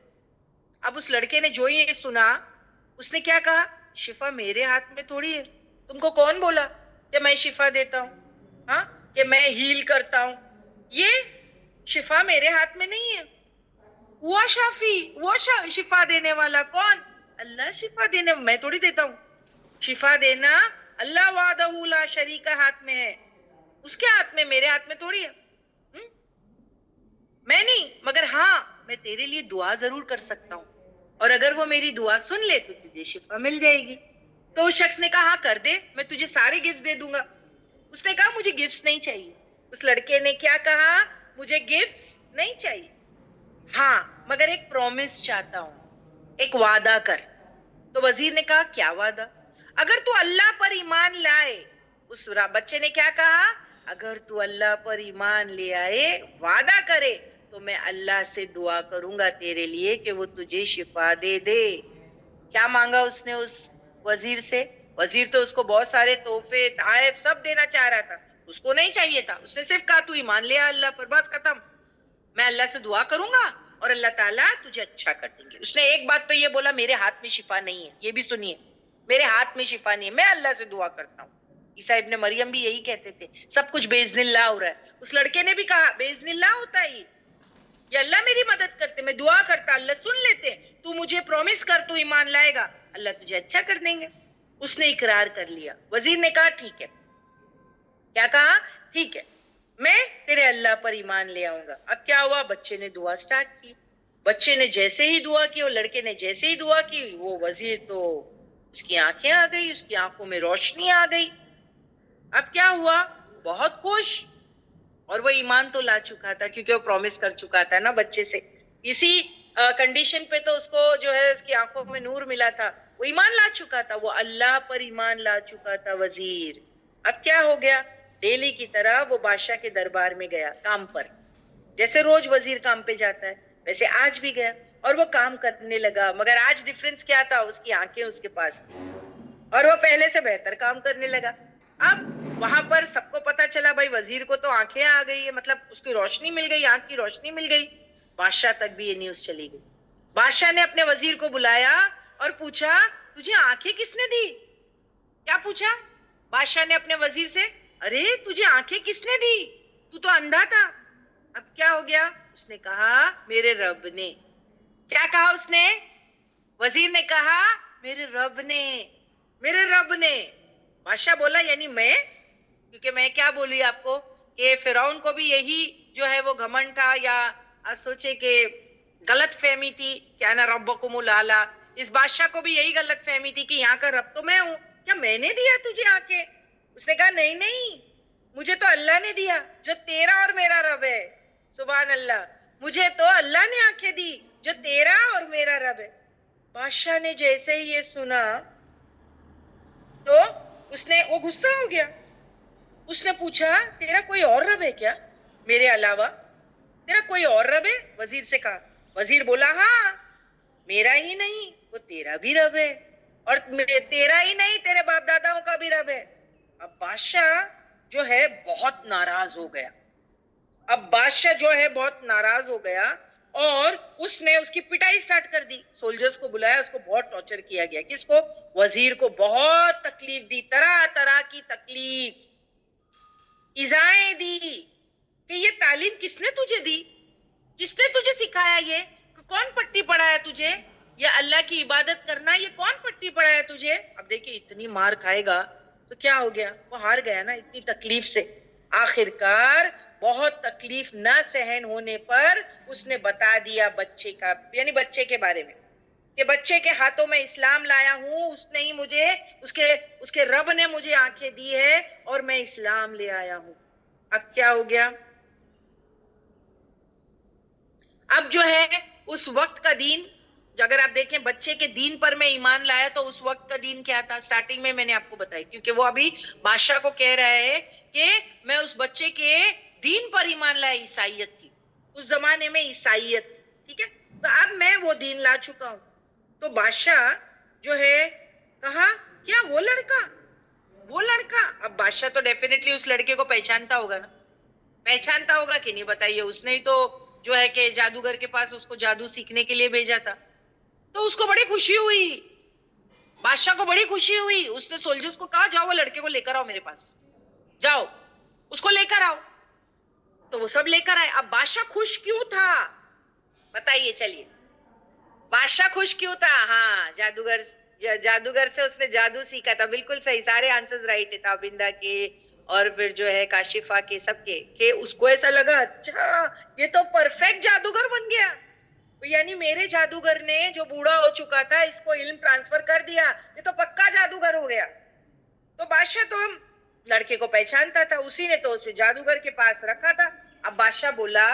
اب اس لڑکے نے جو یہ سنا، اس نے کیا کہا؟ شفا میرے ہاتھ میں تھوڑی ہے، تم کو کون بولا کہ میں شفا دیتا ہوں، ہاں، کہ میں ہیل کرتا ہوں؟ یہ شفا میرے ہاتھ میں نہیں ہے. وہ شافی، وہ شفا دینے والا کون؟ اللہ شفا دینے، میں تھوڑی دیتا ہوں. شفا دینا اللہ وحدہ لا شریک ہاتھ میں ہے، اس کے ہاتھ میں، میرے ہاتھ میں تھوڑی ہے. میں نہیں، مگر ہاں میں تیرے لیے دعا ضرور کر سکتا ہوں، اور اگر وہ میری دعا سن لے تو تجھے شفا مل جائے گی. تو اس شخص نے کہا ہاں کر دے، میں تجھے سارے گفٹس دے دوں گا. اس نے کہا مجھے گفٹس نہیں چاہیے. اس لڑکے نے کیا کہا؟ مجھے گفٹس نہیں چاہیے، ہاں مگر ایک پرومس چاہتا ہوں، ایک وعدہ کر. تو وزیر نے کہا کیا وعدہ؟ اگر تو اللہ پر ایمان لائے. اس بچے نے کیا کہا؟ اگر تو اللہ پر ایمان لے آئے، وعدہ کرے، تو میں اللہ سے دعا کروں گا تیرے لیے کہ وہ تجھے شفا دے دے. کیا مانگا اس نے اس وزیر سے؟ وزیر تو اس کو بہت سارے تحفے تحائف سب دینا چاہ رہا تھا، اس کو نہیں چاہیے تھا. اس نے صرف کہا تو ایمان لے آ اللہ پر، بس ختم، میں اللہ سے دعا کروں گا اور اللہ تعالیٰ تجھے اچھا کر دیں گے. اس نے ایک بات تو یہ بولا میرے ہاتھ میں شفا نہیں ہے، یہ بھی سنیے، میرے ہاتھ میں شفا نہیں ہے، میں اللہ سے دعا کرتا ہوں. عیسیٰ ابن مریم بھی یہی کہتے تھے، سب کچھ باذن اللہ ہو رہا ہے. اس لڑکے نے بھی کہا باذن اللہ ہوتا ہے، یہ اللہ میری مدد کرتے، میں دعا کرتا، اللہ سن لیتے، تو مجھے پرومس کر، تو ایمان لائے گا، اللہ تجھے اچھا کر دیں گے. اس نے اقرار کر لیا. وزیر نے کہا ٹھیک ہے. کیا کہا؟ ٹھیک ہے، میں تیرے اللہ پر ایمان لے آؤں گا. اب کیا ہوا؟ بچے نے دعا سٹارٹ کی. بچے نے جیسے ہی دعا کی اور لڑکے نے جیسے ہی دعا کی، وہ وزیر تو اس کی آنکھیں آ گئی، اس کی آنکھوں میں روشنی آ گئی. اب کیا ہوا؟ بہت خوش. اور وہ ایمان تو لا چکا تھا کیونکہ وہ پرومس کر چکا تھا نا بچے سے. اسی کنڈیشن پہ تو اس کو جو ہے اس کی آنکھوں میں نور ملا تھا. وہ ایمان لا چکا تھا, وہ اللہ پر ایمان لا چکا تھا وزیر. اب کیا ہو گیا, ڈیلی کی طرح وہ بادشاہ کے دربار میں گیا کام پر. جیسے روز وزیر کام پہ جاتا ہے ویسے آج بھی گیا اور وہ کام کرنے لگا. مگر آج ڈفرنس کیا تھا, اس کی آنکھیں اس کے پاس تھی اور وہ پہلے سے بہتر کام کرنے لگا. اب وہاں پر سب کو پتا چلا بھائی وزیر کو تو آنکھیں آ گئی ہے, مطلب اس کی روشنی مل گئی, آنکھ کی روشنی مل گئی. بادشاہ تک بھی یہ نیوز چلی گئی. بادشاہ نے اپنے وزیر کو بلایا اور پوچھا تجھے آنکھیں کس نے دی؟ کیا پوچھا بادشاہ نے اپنے وزیر سے؟ ارے تجھے آنکھیں کس نے دی, تو تو اندھا تھا. اب کیا ہو گیا, اس نے کہا میرے رب نے. کیا کہا اس نے؟ وزیر نے کہا میرے رب نے, میرے رب نے. بادشاہ بولا یعنی میں؟ کیونکہ میں کیا بولی آپ کو کہ فرعون کو بھی یہی جو ہے وہ گھمنڈ تھا, یا آپ سوچے کہ غلط فہمی تھی کہ انا ربکم الاعلی. اس بادشاہ کو بھی یہی غلط فہمی تھی کہ یہاں کا رب تو میں ہوں, کیا میں نے دیا تجھے آنکھیں؟ اس نے کہا نہیں نہیں, مجھے تو اللہ نے دیا جو تیرا اور میرا رب ہے. سبحان اللہ, مجھے تو اللہ نے آنکھیں دی جو تیرا اور میرا رب ہے. بادشاہ نے جیسے ہی یہ سنا تو وہ غصہ ہو گیا. اس نے پوچھا تیرا کوئی اور رب ہے کیا میرے علاوہ؟ تیرا کوئی اور رب ہے؟ وزیر سے کہا. وزیر بولا ہاں, میرا ہی نہیں وہ تیرا بھی رب ہے, اور تیرا ہی نہیں تیرے باپ داداؤں کا بھی رب ہے. اب بادشاہ جو ہے بہت ناراض ہو گیا. اب بادشاہ جو ہے بہت ناراض ہو گیا اور اس نے اس کی پٹائی سٹارٹ کر دی. سولجرز کو بلایا, اس کو بہت ٹارچر کیا گیا. کس کو؟ وزیر کو بہت تکلیف دی, طرح طرح کی تکلیف, ایذائیں دی کہ یہ تعلیم کس نے تجھے دی, کس نے تجھے سکھایا, یہ کون پٹی پڑھایا تجھے, یہ اللہ کی عبادت کرنا یہ کون پٹی پڑھایا تجھے؟ اب دیکھیں اتنی مار کھائے گا تو کیا ہو گیا, وہ ہار گیا نا اتنی تکلیف سے. آخرکار بہت تکلیف نہ سہن ہونے پر اس نے بتا دیا بچے کا, یعنی بچے کے بارے میں کہ بچے کے ہاتھوں میں اسلام لایا ہوں, اس نے ہی مجھے اس کے رب نے مجھے آنکھیں دی ہے اور میں اسلام لے آیا ہوں. اب کیا ہو گیا, اب جو ہے اس وقت کا دین, اگر آپ دیکھیں بچے کے دین پر میں ایمان لایا تو اس وقت کا دین کیا تھا, سٹارٹنگ میں نے آپ کو بتایا, کیونکہ وہ ابھی بادشاہ کو کہہ رہا ہے کہ میں اس بچے کے دین پر ایمان لایا. عیسائیت تھی اس زمانے میں, عیسائیت, ٹھیک ہے, تو اب میں وہ دین لا چکا ہوں. تو بادشاہ جو ہے کہا کیا وہ لڑکا, اب بادشاہ تو ڈیفینیٹلی اس لڑکے کو پہچانتا ہوگا نا, پہچانتا ہوگا کہ نہیں بتائیے, اس نے ہی تو جو ہے کہ جادوگر کے پاس اس کو جادو سیکھنے کے لیے بھیجا تھا. تو اس کو بڑی خوشی ہوئی, بادشاہ کو بڑی خوشی ہوئی. اس نے سولجرز کو کہا جاؤ وہ لڑکے کو لے کر آؤ میرے پاس, جاؤ اس کو لے کر آؤ. تو وہ سب لے کر آئے. اب بادشاہ خوش کیوں تھا بتائیے, چلیے بادشاہ خوش کیوں تھا؟ ہاں, جادوگر سے اس نے جادو سیکھا تھا. بالکل صحیح, سارے آنسرز رائٹ ہے, تابندہ کے اور پھر جو ہے کاشفہ کے, سب کے, کہ اس کو ایسا لگا اچھا یہ تو پرفیکٹ جادوگر بن گیا, یعنی میرے جادوگر نے جو بوڑھا ہو چکا تھا اس کو علم ٹرانسفر کر دیا, یہ تو پکا جادوگر ہو گیا. تو بادشاہ تو لڑکے کو پہچانتا تھا, اسی نے تو اسے جادوگر کے پاس رکھا تھا. اب بادشاہ بولا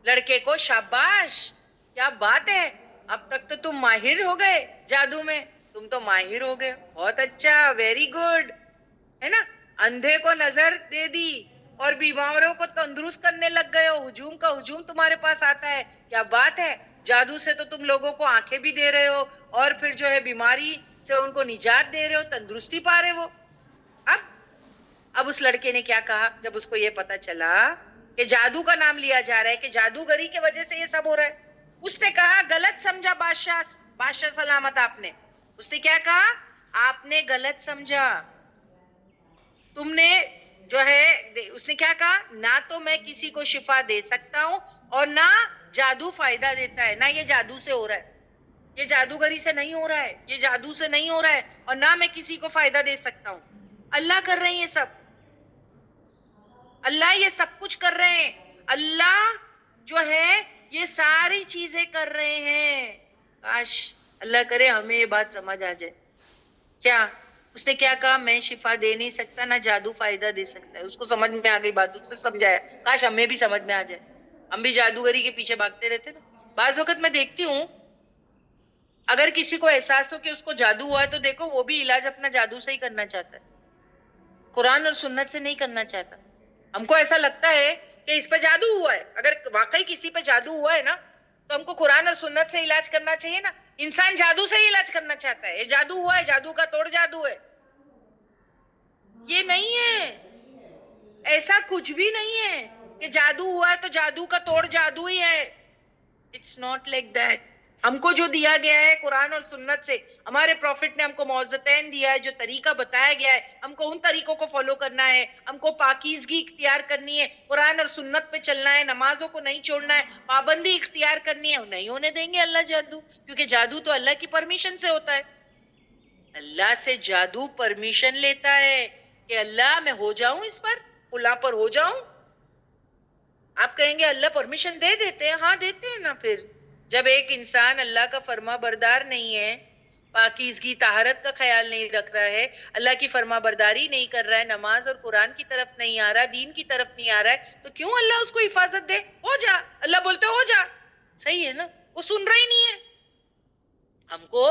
لڑکے کو شاباش, کیا بات ہے, اب تک تو تم ماہر ہو گئے جادو میں, تم تو ماہر ہو گئے, بہت اچھا, ویری گڈ, ہے نا. اندھے کو نظر دے دی اور بیماروں کو تندرست کرنے لگ گئے ہو, ہجوم کا ہجوم تمہارے پاس آتا ہے, کیا بات ہے. جادو سے تو تم لوگوں کو آنکھیں بھی دے رہے ہو اور پھر جو ہے بیماری سے ان کو نجات دے رہے ہو, تندرستی پا رہے ہو. اب اس لڑکے نے کیا کہا جب اس کو یہ پتا چلا کہ جادو کا نام لیا جا رہا ہے, کہ جادوگری کی وجہ سے یہ سب ہو رہا ہے, اس نے کہا غلط سمجھا بادشاہ سلامت آپ نے. اس نے کیا کہا, آپ نے غلط سمجھا, تم نے جو ہے, اس نے کیا کہا, نہ تو میں کسی کو شفا دے سکتا ہوں اور نہ جادو فائدہ دیتا ہے, نہ یہ جادو سے ہو رہا ہے, یہ جادوگری سے نہیں ہو رہا ہے, یہ جادو سے نہیں ہو رہا ہے, اور نہ میں کسی کو فائدہ دے سکتا ہوں. اللہ کر رہے ہیں یہ سب, اللہ یہ سب کچھ کر رہے ہیں, اللہ جو ہے یہ ساری چیزیں کر رہے ہیں. کاش اللہ کرے ہمیں یہ بات سمجھ آ جائے. کیا اس نے کیا کہا؟ میں شفا دے نہیں سکتا، نہ جادو فائدہ دے سکتا ہے. اس کو سمجھ میں آ گئی بات، اس نے سمجھایا. کاش ہمیں بھی سمجھ میں آ جائے، ہم بھی جادوگری کے پیچھے بھاگتے رہتے نا. بعض وقت میں دیکھتی ہوں اگر کسی کو احساس ہو کہ اس کو جادو ہوا ہے تو دیکھو وہ بھی علاج اپنا جادو سے ہی کرنا چاہتا ہے، قرآن اور سنت سے نہیں کرنا چاہتا. ہم کو ایسا لگتا ہے کہ اس پہ جادو ہوا ہے، اگر واقعی کسی پہ جادو ہوا ہے نا تو ہم کو قرآن اور سنت سے علاج کرنا چاہیے نا. انسان جادو سے ہی علاج کرنا چاہتا ہے، یہ جادو ہوا ہے، جادو کا توڑ جادو ہے. یہ نہیں ہے، ایسا کچھ بھی نہیں ہے کہ جادو ہوا ہے تو جادو کا توڑ جادو ہی ہے. It's not like that. ہم کو جو دیا گیا ہے قرآن اور سنت سے، ہمارے پروفٹ نے ہم کو معوذتین دیا ہے، جو طریقہ بتایا گیا ہے ہم کو ان طریقوں کو فالو کرنا ہے. ہم کو پاکیزگی اختیار کرنی ہے، قرآن اور سنت پہ چلنا ہے، نمازوں کو نہیں چھوڑنا ہے، پابندی اختیار کرنی ہے. نہیں ہونے دیں گے اللہ جادو، کیونکہ جادو تو اللہ کی پرمیشن سے ہوتا ہے. اللہ سے جادو پرمیشن لیتا ہے کہ اللہ میں ہو جاؤں، اس پر فلاں پر ہو جاؤں. آپ کہیں گے اللہ پرمیشن دے دیتے ہیں، ہاں دیتے ہیں نا. پھر جب ایک انسان اللہ کا فرما بردار نہیں ہے، پاکیزگی طہارت کا خیال نہیں رکھ رہا ہے، اللہ کی فرما برداری نہیں کر رہا ہے، نماز اور قرآن کی طرف نہیں آ رہا، دین کی طرف نہیں آ رہا ہے، تو کیوں اللہ اس کو حفاظت دے؟ ہو جا، اللہ بولتے ہو جا. صحیح ہے نا، وہ سن رہا ہی نہیں ہے. ہم کو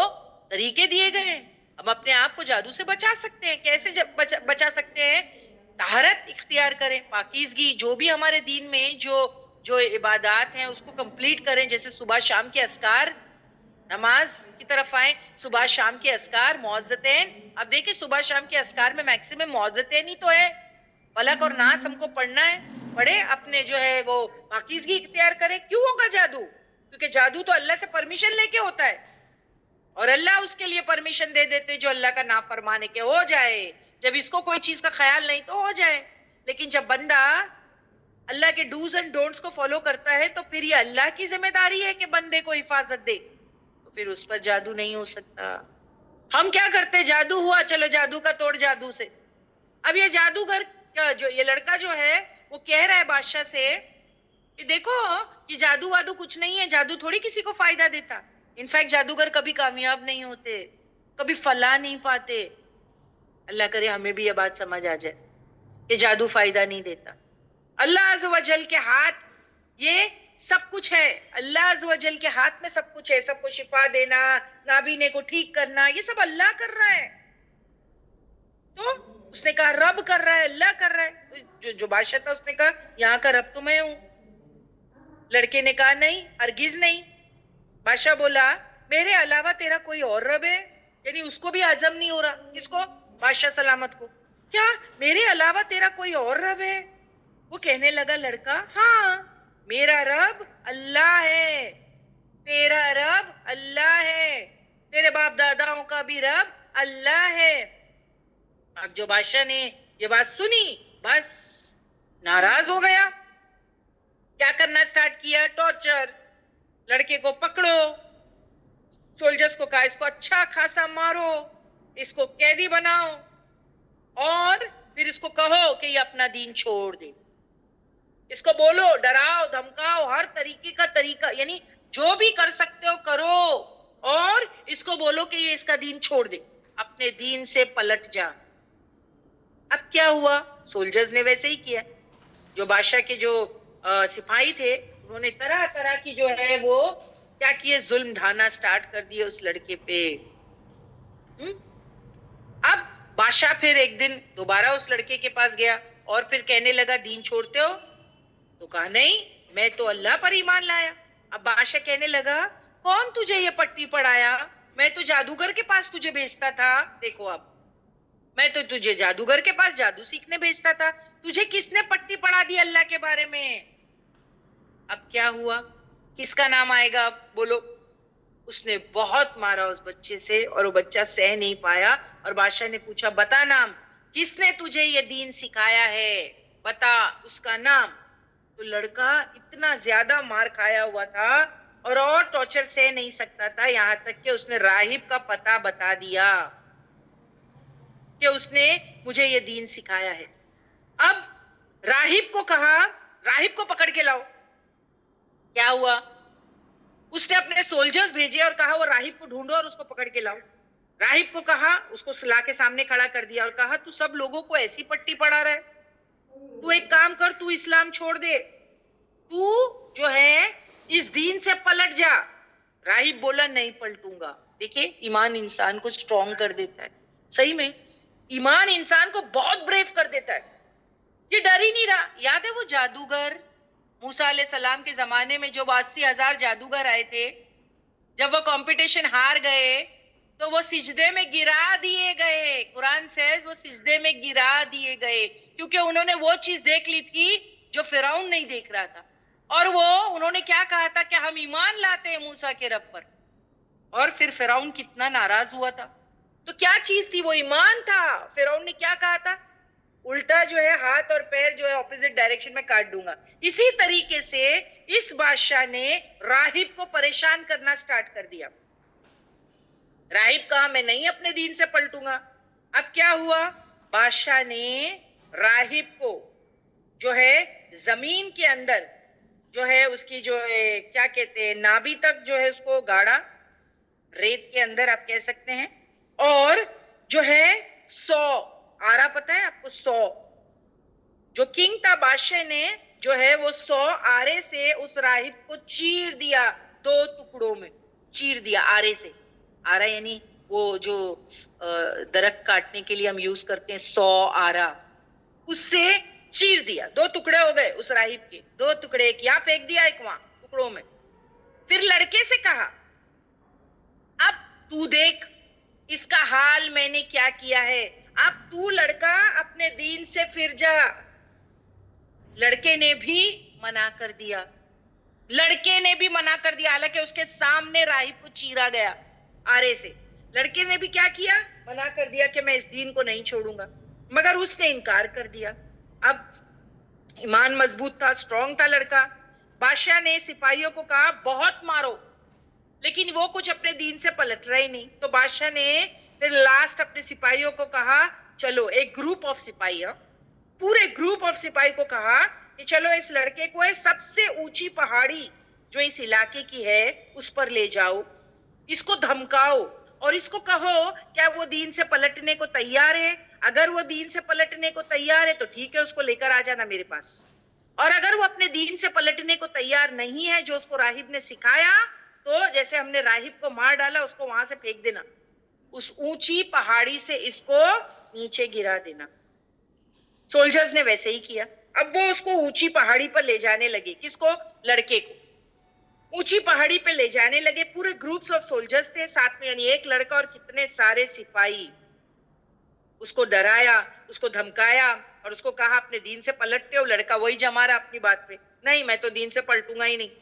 طریقے دیے گئے ہیں، ہم اپنے آپ کو جادو سے بچا سکتے ہیں. کیسے بچا سکتے ہیں؟ طہارت اختیار کریں، پاکیزگی، جو بھی ہمارے دین میں جو عبادات ہیں اس کو کمپلیٹ کریں. جیسے صبح شام کے اذکار، نماز کی طرف آئیں، صبح شام کے اذکار، معوذتین. اب دیکھیں صبح شام کے اذکار میں میکسیمم معوذتین ہی تو ہے. فلق اور ناس ہم کو پڑھنا ہے، پڑھے، اپنے جو ہے وہ پاکیزگی اختیار کریں. کیوں ہوگا جادو؟ کیونکہ جادو تو اللہ سے پرمیشن لے کے ہوتا ہے، اور اللہ اس کے لیے پرمیشن دے دیتے جو اللہ کا نافرمانے کے ہو جائے. جب اس کو کوئی چیز کا خیال نہیں تو ہو جائے. لیکن جب بندہ اللہ کے ڈوز اینڈ ڈونٹس کو فالو کرتا ہے تو پھر یہ اللہ کی ذمہ داری ہے کہ بندے کو حفاظت دے، تو پھر اس پر جادو نہیں ہو سکتا. ہم کیا کرتے؟ جادو ہوا، چلو جادو کا توڑ جادو سے. اب یہ جادوگر جو یہ لڑکا جو ہے وہ کہہ رہا ہے بادشاہ سے کہ دیکھو یہ جادو وادو کچھ نہیں ہے، جادو تھوڑی کسی کو فائدہ دیتا. انفیکٹ جادوگر کبھی کامیاب نہیں ہوتے، کبھی فلاح نہیں پاتے. اللہ کرے ہمیں بھی یہ بات سمجھ آ جائے کہ جادو فائدہ نہیں دیتا. اللہ عز و جل کے ہاتھ یہ سب کچھ ہے، اللہ عز و جل کے ہاتھ میں سب کچھ ہے. سب کو شفا دینا، نابینے کو ٹھیک کرنا، یہ سب اللہ کر رہا ہے. تو اس نے کہا رب کر رہا ہے، اللہ کر رہا ہے. جو بادشاہ تھا اس نے کہا یہاں کا رب تو میں ہوں. لڑکے نے کہا نہیں، ہرگز نہیں. بادشاہ بولا میرے علاوہ تیرا کوئی اور رب ہے؟ یعنی اس کو بھی ہضم نہیں ہو رہا. کس کو؟ بادشاہ سلامت کو. کیا میرے علاوہ تیرا کوئی اور رب ہے؟ وہ کہنے لگا لڑکا ہاں میرا رب اللہ ہے، تیرا رب اللہ ہے، تیرے باپ داداؤں کا بھی رب اللہ ہے. اب جو بادشاہ نے یہ بات سنی بس ناراض ہو گیا. کیا کرنا سٹارٹ کیا؟ ٹارچر. لڑکے کو پکڑو، سولجرز کو کہا اس کو اچھا خاصا مارو، اس کو قیدی بناؤ، اور پھر اس کو کہو کہ یہ اپنا دین چھوڑ دے. اس کو بولو، ڈراؤ دھمکاؤ، ہر طریقے کا طریقہ، یعنی جو بھی کر سکتے ہو کرو، اور اس کو بولو کہ یہ اس کا دین چھوڑ دے، اپنے دین سے پلٹ جا. اب کیا ہوا؟ سولجرز نے ویسے ہی کیا. جو بادشاہ کے جو سپاہی تھے انہوں نے طرح طرح کی جو ہے وہ کیا کیے، ظلم ڈھانا سٹارٹ کر دیے اس لڑکے پہ. اب بادشاہ پھر ایک دن دوبارہ اس لڑکے کے پاس گیا اور پھر کہنے لگا دین چھوڑتے ہو؟ تو کہا نہیں میں تو اللہ پر ایمان لایا. اب بادشاہ کہنے لگا کون تجھے یہ پٹی پڑھایا؟ میں تو جادوگر کے پاس تجھے بھیجتا تھا. دیکھو اب میں تو تجھے جادوگر کے پاس جادو سیکھنے بھیجتا تھا، تجھے کس نے پٹی پڑھا دی اللہ کے بارے میں؟ اب کیا ہوا؟ کس کا نام آئے گا؟ اب بولو. اس نے بہت مارا اس بچے سے اور وہ بچہ سہ نہیں پایا، اور بادشاہ نے پوچھا بتا نام، کس نے تجھے یہ دین سکھایا ہے؟ بتا اس کا نام. تو لڑکا اتنا زیادہ مار کھایا ہوا تھا اور ٹارچر سہ نہیں سکتا تھا، یہاں تک کہ اس نے راہب کا پتہ بتا دیا کہ اس نے مجھے یہ دین سکھایا ہے. اب راہب کو کہا راہب کو پکڑ کے لاؤ. کیا ہوا؟ اس نے اپنے سولجرز بھیجے اور کہا وہ راہب کو ڈھونڈو اور اس کو پکڑ کے لاؤ. راہب کو کہا, اس کو لا کے سامنے کھڑا کر دیا اور کہا تو سب لوگوں کو ایسی پٹی پڑھا رہا ہے, تو ایک کام کر, تو اسلام چھوڑ دے, تو جو ہے اس دین سے پلٹ جا. راہب بولا نہیں پلٹوں گا. دیکھیں ایمان انسان کو سٹرونگ کر دیتا ہے, صحیح میں ایمان انسان کو بہت بریو کر دیتا ہے. یہ ڈر ہی نہیں رہا. یاد ہے وہ جادوگر موسیٰ علیہ السلام کے زمانے میں جو 80,000 جادوگر آئے تھے, جب وہ کمپٹیشن ہار گئے تو وہ سجدے میں گرا دیے گئے. قرآن سیز وہ سجدے میں گرا دیے گئے کیونکہ انہوں نے وہ چیز دیکھ لی تھی جو فرعون نہیں دیکھ رہا تھا. اور انہوں نے کیا کہا تھا کہ ہم ایمان لاتے ہیں موسیٰ کے رب پر, اور پھر فرعون کتنا ناراض ہوا تھا. تو کیا چیز تھی وہ؟ ایمان تھا. فرعون نے کیا کہا تھا؟ الٹا جو ہے ہاتھ اور پیر جو ہے اپوزٹ ڈائریکشن میں کاٹ دوں گا. اسی طریقے سے اس بادشاہ نے راہب کو پریشان کرنا سٹارٹ کر دیا. راہب کہا میں نہیں اپنے دین سے پلٹوں گا. اب کیا ہوا؟ بادشاہ نے راہب کو جو ہے زمین کے اندر جو ہے اس کی جو کیا کہتے ہیں نابی تک جو ہے اس کو گاڑا, ریت کے اندر آپ کہہ سکتے ہیں, اور جو ہے 100 آرا, پتہ ہے آپ کو 100 جو کنگ تھا بادشاہ نے جو ہے وہ 100 آرے سے اس راہب کو چیر دیا, 2 ٹکڑوں میں چیر دیا آرے سے. آرا یعنی وہ جو درخت کاٹنے کے لیے ہم یوز کرتے ہیں 100 آرا, اس سے چیر دیا. 2 ٹکڑے ہو گئے اس راہب کے, 2 ٹکڑے, ایک یہاں پھینک دیا ایک وہاں ٹکڑوں میں. پھر لڑکے سے کہا اب تو دیکھ اس کا حال میں نے کیا کیا ہے, اب تو لڑکا اپنے دین سے پھر جا. لڑکے نے بھی منع کر دیا. لڑکے نے بھی منع کر دیا, حالانکہ اس کے سامنے راہب کو چیرا گیا آرے سے. لڑکے نے بھی کیا کیا؟ منع کر دیا کہ میں اس دین کو نہیں چھوڑوں گا, مگر اس نے انکار کر دیا. اب ایمان مضبوط تھا, سٹرونگ تھا لڑکا. بادشاہ نے سپاہیوں کو کہا بہت مارو, لیکن وہ کچھ اپنے دین سے پلٹ رہے نہیں. تو بادشاہ نے پھر لاسٹ اپنے سپاہیوں کو کہا چلو, ایک گروپ آف سپاہی, پورے گروپ آف سپاہی کو کہا کہ چلو اس لڑکے کو سب سے اونچی پہاڑی جو اس علاقے کی ہے اس پر لے جاؤ, اس کو دھمکاؤ اور اس کو کہو کیا وہ دین سے پلٹنے کو تیار ہے. اگر وہ دین سے پلٹنے کو تیار ہے تو ٹھیک ہے, اس کو لے کر آ جانا میرے پاس. اور اگر وہ اپنے دین سے پلٹنے کو تیار نہیں ہے جو اس کو راہب نے سکھایا, تو جیسے ہم نے راہب کو مار ڈالا اس کو وہاں سے پھینک دینا, اس اونچی پہاڑی سے اس کو نیچے گرا دینا. سولجرز نے ویسے ہی کیا. اب وہ اس کو اونچی پہاڑی پر لے جانے لگے. کس کو؟ لڑکے کو. اونچی پہاڑی پہ لے جانے لگے. پورے گروپس آف سولجرز تھے ساتھ میں, یعنی ایک لڑکا اور کتنے سارے سپاہی. اس کو ڈرایا, اس کو دھمکایا اور اس کو کہا اپنے دین سے پلٹتے ہو. لڑکا وہی جما رہا اپنی بات پہ, نہیں میں تو دین سے پلٹوں گا ہی نہیں.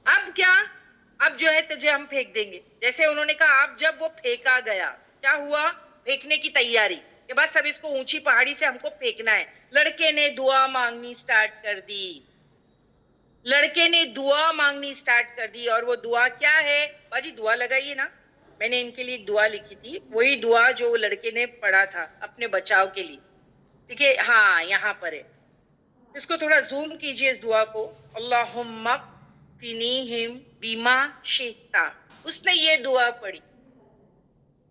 اب کیا؟ اب جو ہے تجھے ہم پھینک دیں گے. جیسے انہوں نے کہا, اب جب وہ پھینکا گیا, کیا ہوا؟ پھینکنے کی تیاری کہ بس اب اس کو اونچی پہاڑی سے ہم کو پھینکنا ہے. لڑکے نے دعا مانگنی سٹارٹ کر دی. لڑکے نے دعا مانگنی سٹارٹ کر دی. اور وہ دعا کیا ہے؟ باجی دعا لگائیے نا, میں نے ان کے لیے ایک دعا لکھی تھی, وہی دعا جو لڑکے نے پڑھا تھا اپنے بچاؤ کے لیے. دیکھیے ہاں یہاں پر ہے, اس کو تھوڑا زوم کیجئے اس دعا کو. اللہم فینیہم بما شئتا. اس نے یہ دعا پڑھی,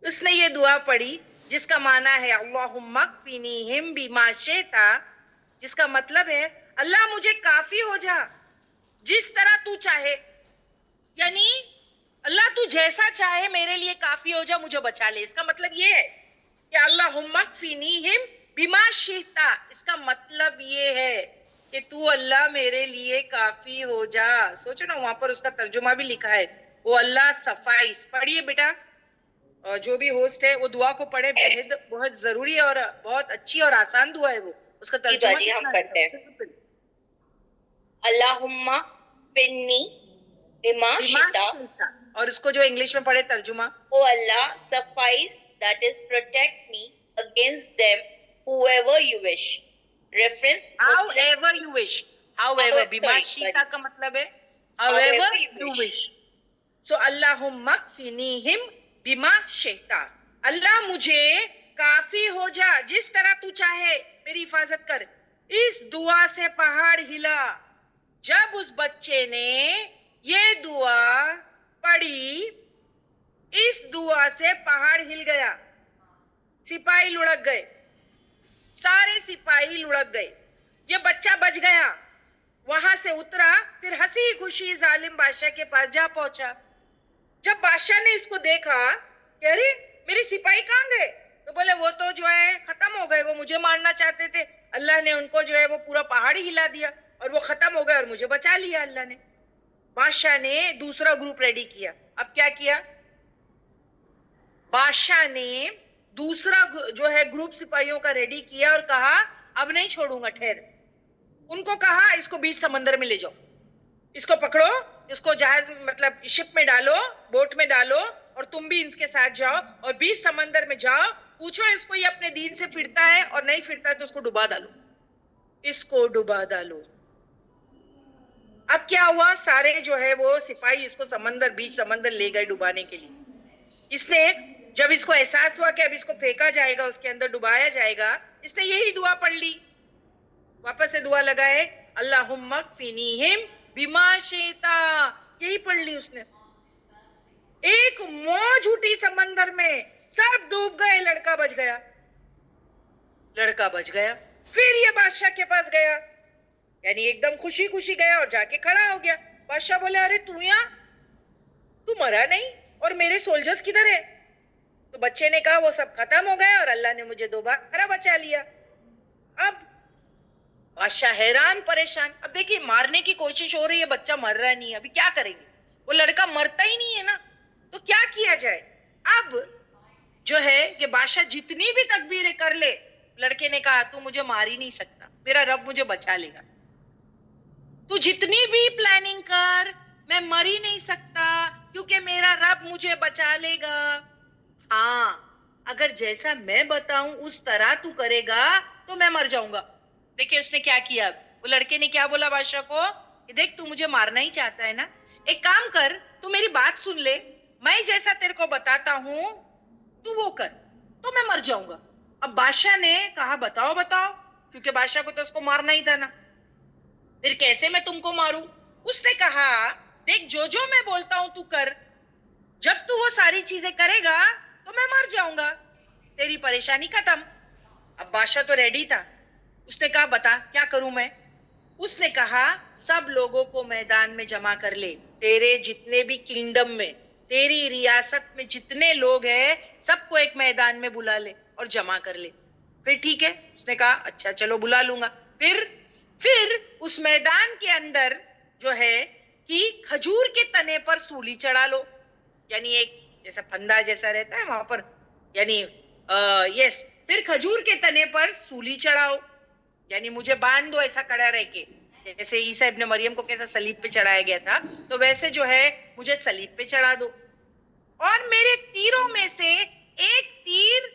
اس نے یہ دعا پڑھی جس کا معنی ہے اللہم فینیہم بما شئتا, جس کا مطلب ہے اللہ مجھے کافی ہو جا جس طرح تو چاہے. یعنی اللہ تو جیسا چاہے میرے لیے کافی ہو جا, مجھے بچا لے. اس کا مطلب یہ ہے کہ اللہم فینیہم بما شئتا, اس کا مطلب یہ ہے کہ تو اللہ میرے لیے کافی ہو جا. سوچو نا, وہاں پر اس کا ترجمہ بھی لکھا ہے, وہ اللہ سفائس. پڑھیے بیٹا, جو بھی ہوسٹ ہے وہ دعا کو پڑھے, بہت ضروری ہے اور بہت اچھی اور آسان دعا ہے وہ. اس کا ترجمہ جی ہم کرتے ہیں. اللہم فنی بما شئتا, اور اس کو جو انگلش میں پڑھے ترجمہ, او اللہ suffice that is protect me against them whoever you wish. Reference however you wish. however بما شئتا کا مطلب ہے however you wish. So اللہم فینیہم بما شئتا, اللہ مجھے کافی ہو جا جس طرح تو چاہے, میری حفاظت کر. اس دعا سے پہاڑ ہلا. جب اس بچے نے یہ دعا پڑھی اس دعا سے پہاڑ ہل گیا, سپاہی لڑک گئے, سارے سپاہی لڑک گئے, یہ بچہ بچ گیا, وہاں سے اترا, پھر ہنسی خوشی ظالم بادشاہ کے پاس جا پہنچا. جب بادشاہ نے اس کو دیکھا کہ ارے میری سپاہی کہاں گئے, تو بولے وہ تو جو ہے ختم ہو گئے, وہ مجھے مارنا چاہتے تھے, اللہ نے ان کو جو ہے وہ پورا پہاڑ ہی ہلا دیا اور وہ ختم ہو گئے اور مجھے بچا لیا اللہ نے. بادشاہ نے دوسرا گروپ ریڈی کیا. اب کیا کیا بادشاہ نے, دوسرا جو ہے گروپ سپاہیوں کا ریڈی کیا اور کہا اب نہیں چھوڑوں گا, ٹھہر. ان کو کہا اس کو بیچ سمندر میں لے جاؤ, اس کو پکڑو, اس کو جہاز مطلب شپ میں ڈالو, بوٹ میں ڈالو, اور تم بھی اس کے ساتھ جاؤ اور بیچ سمندر میں جاؤ, پوچھو اس کو یہ اپنے دین سے پھرتا ہے اور نہیں پھرتا ہے تو اس کو ڈبا ڈالو, اس کو ڈبا ڈالو. اب کیا ہوا, سارے جو ہے وہ سپاہی اس کو سمندر, بیچ سمندر لے گئے ڈبانے کے لیے. اس نے جب اس کو احساس ہوا کہ اب اس کو پھینکا جائے گا, اس کے اندر ڈبایا جائے گا, اس نے یہی دعا پڑھ لی, واپس سے دعا لگائے اللہم اکفینیہم بما شئتا, یہی پڑھ لی اس نے. ایک موج اٹھی سمندر میں, سب ڈوب گئے, لڑکا بچ گیا, لڑکا بچ گیا. پھر یہ بادشاہ کے پاس گیا, یعنی ایک دم خوشی خوشی گیا اور جا کے کھڑا ہو گیا. بادشاہ بولے ارے تو یہاں, تو مرا نہیں, اور میرے سولجرز کدھر ہے؟ تو بچے نے کہا وہ سب ختم ہو گئے اور اللہ نے مجھے دوبارہ بچا لیا. اب بادشاہ حیران پریشان. اب دیکھیے مارنے کی کوشش ہو رہی ہے, بچہ مر رہا نہیں ہے, ابھی کیا کریں گے, وہ لڑکا مرتا ہی نہیں ہے نا, تو کیا کیا جائے؟ اب جو ہے کہ بادشاہ جتنی بھی تکبیریں کر لے, لڑکے نے کہا تو مجھے مار ہی نہیں سکتا, میرا رب مجھے بچا لے گا. تو جتنی بھی پلاننگ کر, میں مر ہی نہیں سکتا کیونکہ میرا رب مجھے بچا لے گا. ہاں اگر جیسا میں بتاؤں اس طرح تو کرے گا تو میں مر جاؤں گا. دیکھیں اس نے کیا کیا. وہ لڑکے نے کیا بولا بادشاہ کو کہ دیکھ تو مجھے مارنا ہی چاہتا ہے نا, ایک کام کر, تو میری بات سن لے, میں جیسا تیرے کو بتاتا ہوں تو وہ کر, تو میں مر جاؤں گا. اب بادشاہ نے کہا بتاؤ بتاؤ, کیونکہ بادشاہ کو تو اس کو مارنا ہی تھا نا. پھر کیسے میں تم کو ماروں؟ اس نے کہا دیکھ جو میں بولتا ہوں تو کر, جب تو وہ ساری چیزیں کرے گا تو میں مر جاؤں گا, تیری پریشانی ختم. اب بادشاہ تو ریڈی تھا, اس نے کہا بتا کیا کروں میں؟ اس نے کہا سب لوگوں کو میدان میں جمع کر لے, تیرے جتنے بھی کنگڈم میں, تیری ریاست میں جتنے لوگ ہیں سب کو ایک میدان میں بلا لے اور جمع کر لے. پھر ٹھیک ہے, اس نے کہا اچھا چلو بلا لوں گا. پھر اس میدان کے اندر جو ہے کہ کھجور کے تنے پر سولی چڑھا لو, یعنی ایک جیسا پھندا جیسا رہتا ہے وہاں پر, یعنی یس, پھر کھجور کے تنے پر سولی چڑھاؤ, یعنی مجھے باندھ دو ایسا کڑا رہ کے, جیسے عیسیٰ ابن مریم کو کیسا صلیب پہ چڑھایا گیا تھا, تو ویسے جو ہے مجھے صلیب پہ چڑھا دو, اور میرے تیروں میں سے ایک تیر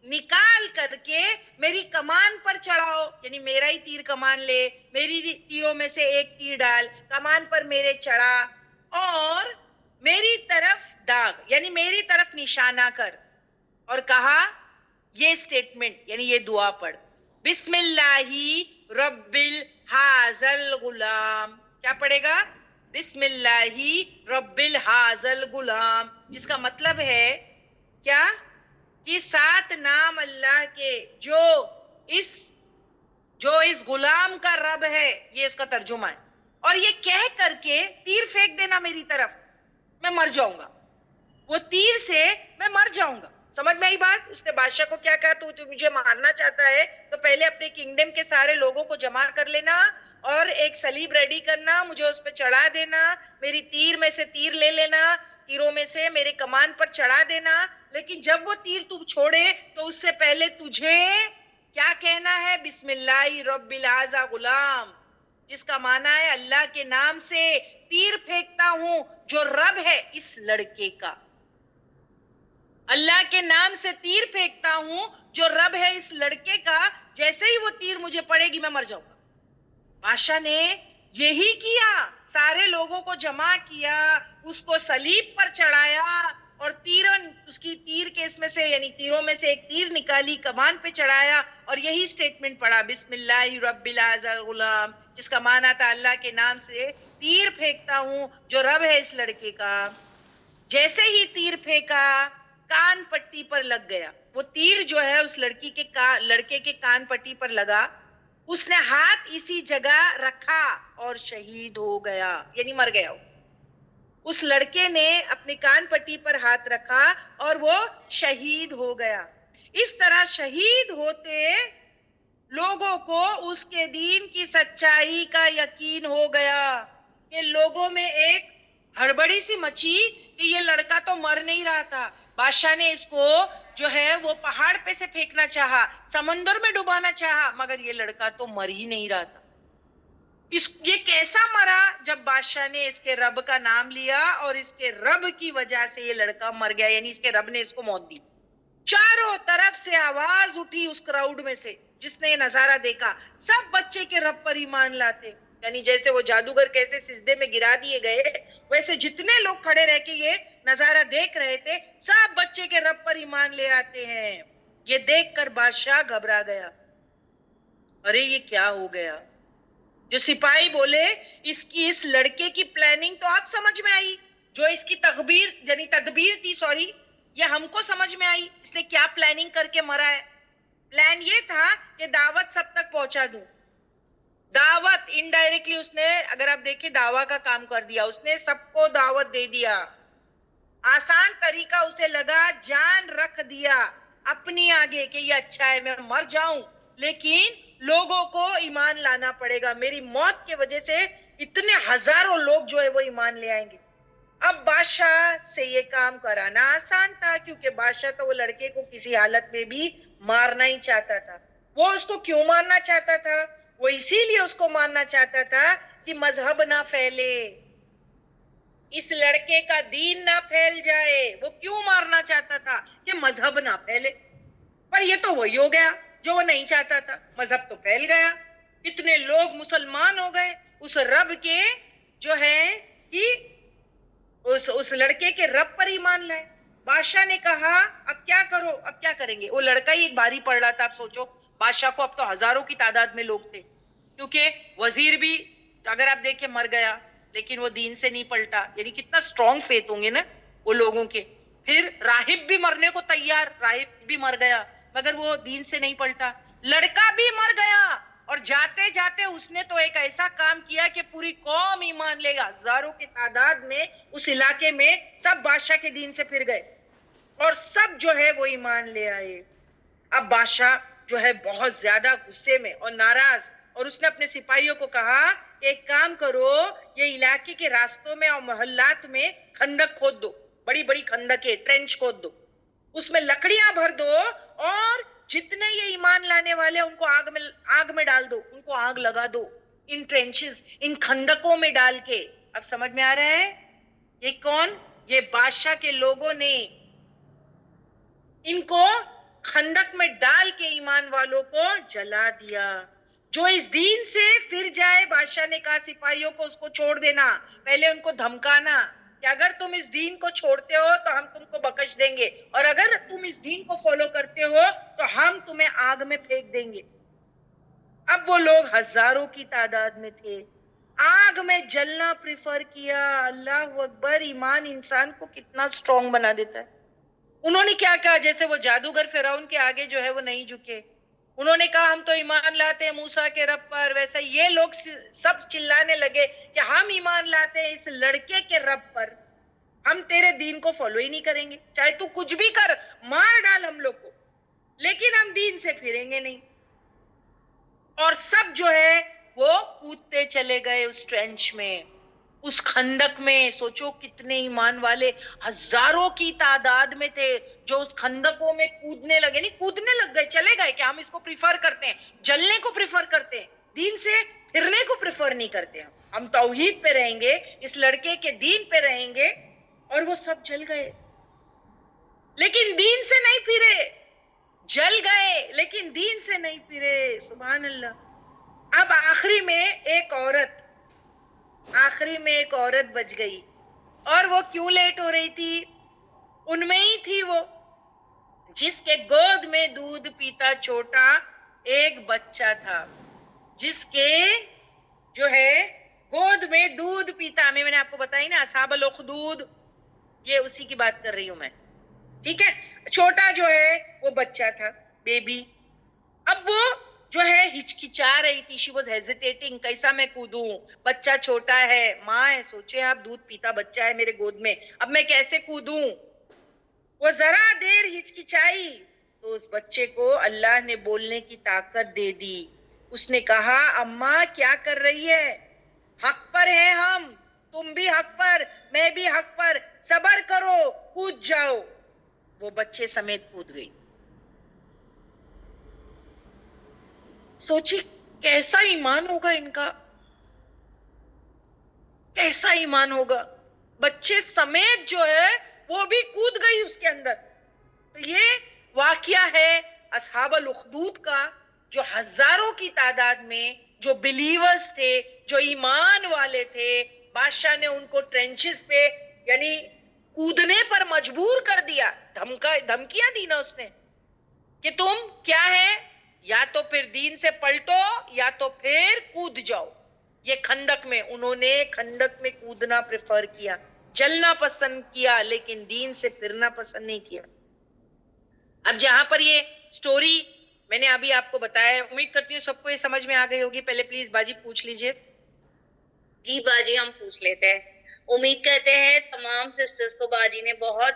نکال کر کے میری کمان پر چڑھاؤ, یعنی میرا ہی تیر کمان لے, میری تیروں میں سے ایک تیر ڈال, کمان پر میرے چڑھا, اور میری طرف داغ, یعنی میری طرف نشانہ کر. اور کہا یہ سٹیٹمنٹ یعنی یہ دعا پڑھ, بسم اللہ رب الہذا الغلام. کیا پڑھے گا؟ بسم اللہ رب الہذا الغلام, جس کا مطلب ہے کیا کہ 7 نام اللہ کے جو اس غلام کا رب ہے, یہ اس کا ترجمہ ہے. اور یہ کہہ کر کے تیر پھینک دینا میری طرف, میں مر جاؤں گا, وہ تیر سے میں مر جاؤں گا. سمجھ میں آئی بات؟ اس نے بادشاہ کو کیا کہا, تو مجھے مارنا چاہتا ہے تو پہلے اپنے کنگڈم کے سارے لوگوں کو جمع کر لینا اور ایک صلیب ریڈی کرنا, مجھے اس پہ چڑھا دینا, میری تیر میں سے تیر لے لینا, تیروں میں سے میرے کمان پر چڑھا دینا, لیکن جب وہ تیر تو چھوڑے تو اس سے پہلے تجھے کیا کہنا ہے؟ بسم اللہ رب الہذا غلام, جس کا معنی ہے اللہ کے نام سے تیر پھینکتا ہوں جو رب ہے اس لڑکے کا, اللہ کے نام سے تیر پھینکتا ہوں جو رب ہے اس لڑکے کا, جیسے ہی وہ تیر مجھے پڑے گی میں مر جاؤں گا. بادشاہ نے یہی کیا, سارے لوگوں کو جمع کیا, اس کو صلیب پر چڑھایا اور اس کی تیر کے اس میں سے یعنی تیروں میں سے ایک تیر نکالی, کمان پہ چڑھایا اور یہی سٹیٹمنٹ پڑھا, بسم اللہ رب الہذا الغلام, جس کا معنی تھا اللہ کے نام سے تیر پھینکتا ہوں جو رب ہے اس لڑکے کا. جیسے ہی تیر پھینکا کان پٹی پر لگ گیا. وہ تیر جو ہے اس لڑکے کے کان پٹی پر لگا. اس نے ہاتھ اسی جگہ رکھا اور شہید ہو گیا, یعنی مر گیا. اس لڑکے نے اپنے کان پٹی پر ہاتھ رکھا اور وہ شہید ہو گیا. اس طرح شہید ہوتے لوگوں کو اس کے دین کی سچائی کا یقین ہو گیا کہ لوگوں میں ایک ہڑبڑی سی مچی کہ یہ لڑکا تو مر نہیں رہا تھا. بادشاہ نے اس کو جو ہے وہ پہاڑ پہ سے پھینکنا چاہا, سمندر میں ڈبانا چاہا, مگر یہ لڑکا تو مر ہی نہیں رہا تھا. یہ کیسا مرا؟ جب بادشاہ نے اس کے رب کا نام لیا اور اس کے رب کی وجہ سے یہ لڑکا مر گیا, یعنی اس کے رب نے اس کو موت دی. چاروں طرف سے آواز اٹھی اس کراؤڈ میں سے جس نے یہ نظارہ دیکھا. سب بچے کے رب پر ایمان لاتے, یعنی جیسے وہ جادوگر کیسے سجدے میں گرا دیے گئے, ویسے جتنے لوگ کھڑے رہ کے یہ نظارہ دیکھ رہے تھے سب بچے کے رب پر ایمان لے آتے ہیں. یہ دیکھ کر بادشاہ گھبرا گیا, ارے یہ کیا ہو گیا. جو سپاہی بولے اس لڑکے کی پلاننگ تو آپ سمجھ میں آئی, جو اس کی تدبیر تھی, یہ ہم کو سمجھ میں آئی. اس نے کیا پلاننگ کر کے مرا ہے. پلان یہ تھا کہ دعوت سب تک پہنچا دوں. دعوت انڈائریکٹلی اس نے, اگر آپ دیکھیں, دعویٰ کا کام کر دیا. اس نے سب کو دعوت دے دیا. آسان طریقہ اسے لگا, جان رکھ دیا اپنی آگے کہ یہ اچھا ہے میں مر جاؤں لیکن لوگوں کو ایمان لانا پڑے گا. میری موت کی وجہ سے اتنے ہزاروں لوگ جو ہے وہ ایمان لے آئیں گے. اب بادشاہ سے یہ کام کرانا آسان تھا کیونکہ بادشاہ تو وہ لڑکے کو کسی حالت میں بھی مارنا ہی چاہتا تھا. وہ اس کو کیوں مارنا چاہتا تھا؟ وہ اسی لیے اس کو مارنا چاہتا تھا کہ مذہب نہ پھیلے, اس لڑکے کا دین نہ پھیل جائے. وہ کیوں مارنا چاہتا تھا؟ کہ مذہب نہ پھیلے. پر یہ تو وہی ہو گیا جو وہ نہیں چاہتا تھا. مذہب تو پھیل گیا, اتنے لوگ مسلمان ہو گئے. اس رب کے جو ہے کہ اس لڑکے کے رب پر ایمان لائے. بادشاہ نے کہا اب کیا کرو, اب کیا کریں گے. وہ لڑکا ہی ایک باری پڑ رہا تھا. اب سوچو بادشاہ کو اب تو ہزاروں کی تعداد میں لوگ تھے, کیونکہ وزیر بھی اگر آپ دیکھیں مر گیا لیکن وہ دین سے نہیں پلٹا. یعنی کتنا اسٹرانگ فیتھ ہوں گے نا وہ لوگوں کے. پھر راہب بھی مرنے کو تیار, راہب بھی مر گیا مگر وہ دین سے نہیں پلٹا. لڑکا بھی مر گیا اور جاتے جاتے اس نے تو ایک ایسا کام کیا کہ پوری قوم ایمان لے گا. ہزاروں کی تعداد میں اس علاقے میں سب بادشاہ کے دین سے پھر گئے اور سب جو ہے وہ ایمان لے آئے. اب بادشاہ جو ہے بہت زیادہ غصے میں اور ناراض, اور اس نے اپنے سپاہیوں کو کہا کہ ایک کام کرو, یہ علاقے کے راستوں میں اور محلات میں خندق کھود دو, بڑی بڑی خندقیں, ٹرینچ کھود دو, اس میں لکڑیاں بھر دو اور جتنے یہ ایمان لانے والے ان کو آگ میں ڈال دو, ان کو آگ لگا دو ان ٹرینچز, ان خندقوں میں ڈال کے. اب سمجھ میں آ رہا ہے یہ کون؟ یہ بادشاہ کے لوگوں نے ان کو خندق میں ڈال کے ایمان والوں کو جلا دیا. جو اس دین سے پھر جائے, بادشاہ نے کہا سپاہیوں کو اس کو چھوڑ دینا, پہلے ان کو دھمکانا کہ اگر تم اس دین کو چھوڑتے ہو تو ہم تم کو بخش دیں گے, اور اگر تم اس دین کو فالو کرتے ہو تو ہم تمہیں آگ میں پھینک دیں گے. اب وہ لوگ ہزاروں کی تعداد میں تھے, آگ میں جلنا پریفر کیا. اللہ اکبر, ایمان انسان کو کتنا سٹرونگ بنا دیتا ہے. انہوں نے کیا کہا, جیسے وہ جادوگر فرعون کے آگے جو ہے وہ نہیں جھکے. انہوں نے کہا ہم تو ایمان لاتے ہیں موسیٰ کے رب پر, ویسا یہ لوگ سب چلانے لگے کہ ہم ایمان لاتے ہیں اس لڑکے کے رب پر, ہم تیرے دین کو فالو ہی نہیں کریں گے, چاہے تو کچھ بھی کر, مار ڈال ہم لوگ کو, لیکن ہم دین سے پھریں گے نہیں. اور سب جو ہے وہ کودتے چلے گئے اس ٹرینچ میں, اس خندق میں. سوچو کتنے ایمان والے ہزاروں کی تعداد میں تھے جو اس خندقوں میں کودنے لگے, نہیں کودنے لگ گئے, چلے گئے کہ ہم اس کو پریفر کرتے ہیں, جلنے کو پریفر کرتے ہیں, دین سے پھرنے کو پریفر نہیں کرتے. ہم توحید پہ رہیں گے, اس لڑکے کے دین پہ رہیں گے. اور وہ سب جل گئے لیکن دین سے نہیں پھرے, جل گئے لیکن دین سے نہیں پھرے. سبحان اللہ. اب آخری میں ایک عورت بچ گئی, اور وہ کیوں لیٹ ہو رہی تھی؟ ان میں ہی تھی وہ جس کے گود میں دودھ پیتا چھوٹا ایک بچہ تھا, جس کے جو ہے گود میں دودھ پیتا. میں نے آپ کو بتائی نا اصحاب الاخدود, یہ اسی کی بات کر رہی ہوں میں. ٹھیک ہے, چھوٹا جو ہے وہ بچہ تھا, بیبی. اب وہ جو ہے ہچکچا رہی تھی, شی واز ہیزیٹیٹنگ, کیسا میں کودوں, بچہ چھوٹا ہے, ماں ہے, سوچے آپ دودھ پیتا بچہ ہے میرے گود میں, اب میں کیسے کودوں. وہ ذرا دیر ہچکچائی تو اس بچے کو اللہ نے بولنے کی طاقت دے دی. اس نے کہا اماں کیا کر رہی ہے, حق پر ہے ہم, تم بھی حق پر, میں بھی حق پر, صبر کرو, کود جاؤ. وہ بچے سمیت کود گئی. سوچی کیسا ایمان ہوگا ان کا, کیسا ایمان ہوگا. بچے سمیت جو ہے وہ بھی کود گئی اس کے اندر. تو یہ واقعہ ہے اصحاب الاخدود کا, جو ہزاروں کی تعداد میں جو بلیورز تھے, جو ایمان والے تھے, بادشاہ نے ان کو ٹرینچز پہ یعنی کودنے پر مجبور کر دیا, دھمکیاں دی نا اس نے کہ تم کیا ہے, یا تو پھر دین سے پلٹو یا تو پھر کود جاؤ. یہ خندق میں انہوں نے خندق میں کودنا پریفر کیا, جلنا پسند کیا, لیکن دین سے پھرنا پسند نہیں کیا. اب جہاں پر یہ سٹوری میں نے ابھی آپ کو بتایا, امید کرتی ہوں سب کو یہ سمجھ میں آ گئی ہوگی. پہلے پلیز باجی پوچھ لیجئے. جی باجی ہم پوچھ لیتے ہیں. امید کرتے ہیں تمام سسٹرز کو باجی نے بہت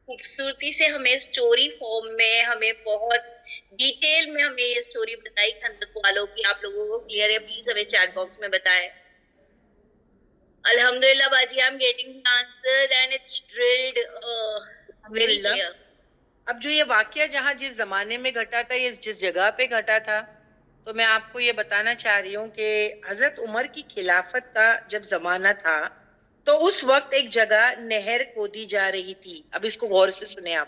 خوبصورتی سے ہمیں سٹوری فارم میں, ہمیں بہت ڈیٹیل میں ہمیں یہ سٹوری بتائی خندق والوں کی. آپ لوگوں کو کلیئر ہے, پلیز ہمیں چیٹ باکس میں بتائیں. الحمدللہ باجی, I'm getting the answer and it's drilled very clear. اب جو یہ واقعہ جہاں جس زمانے میں گھٹا تھا, یہ جس جگہ پہ گھٹا تھا, تو میں آپ کو یہ بتانا چاہ رہی ہوں کہ حضرت عمر کی خلافت کا جب زمانہ تھا تو اس وقت ایک جگہ نہر کھودی جا رہی تھی. اب اس کو غور سے سنیں آپ.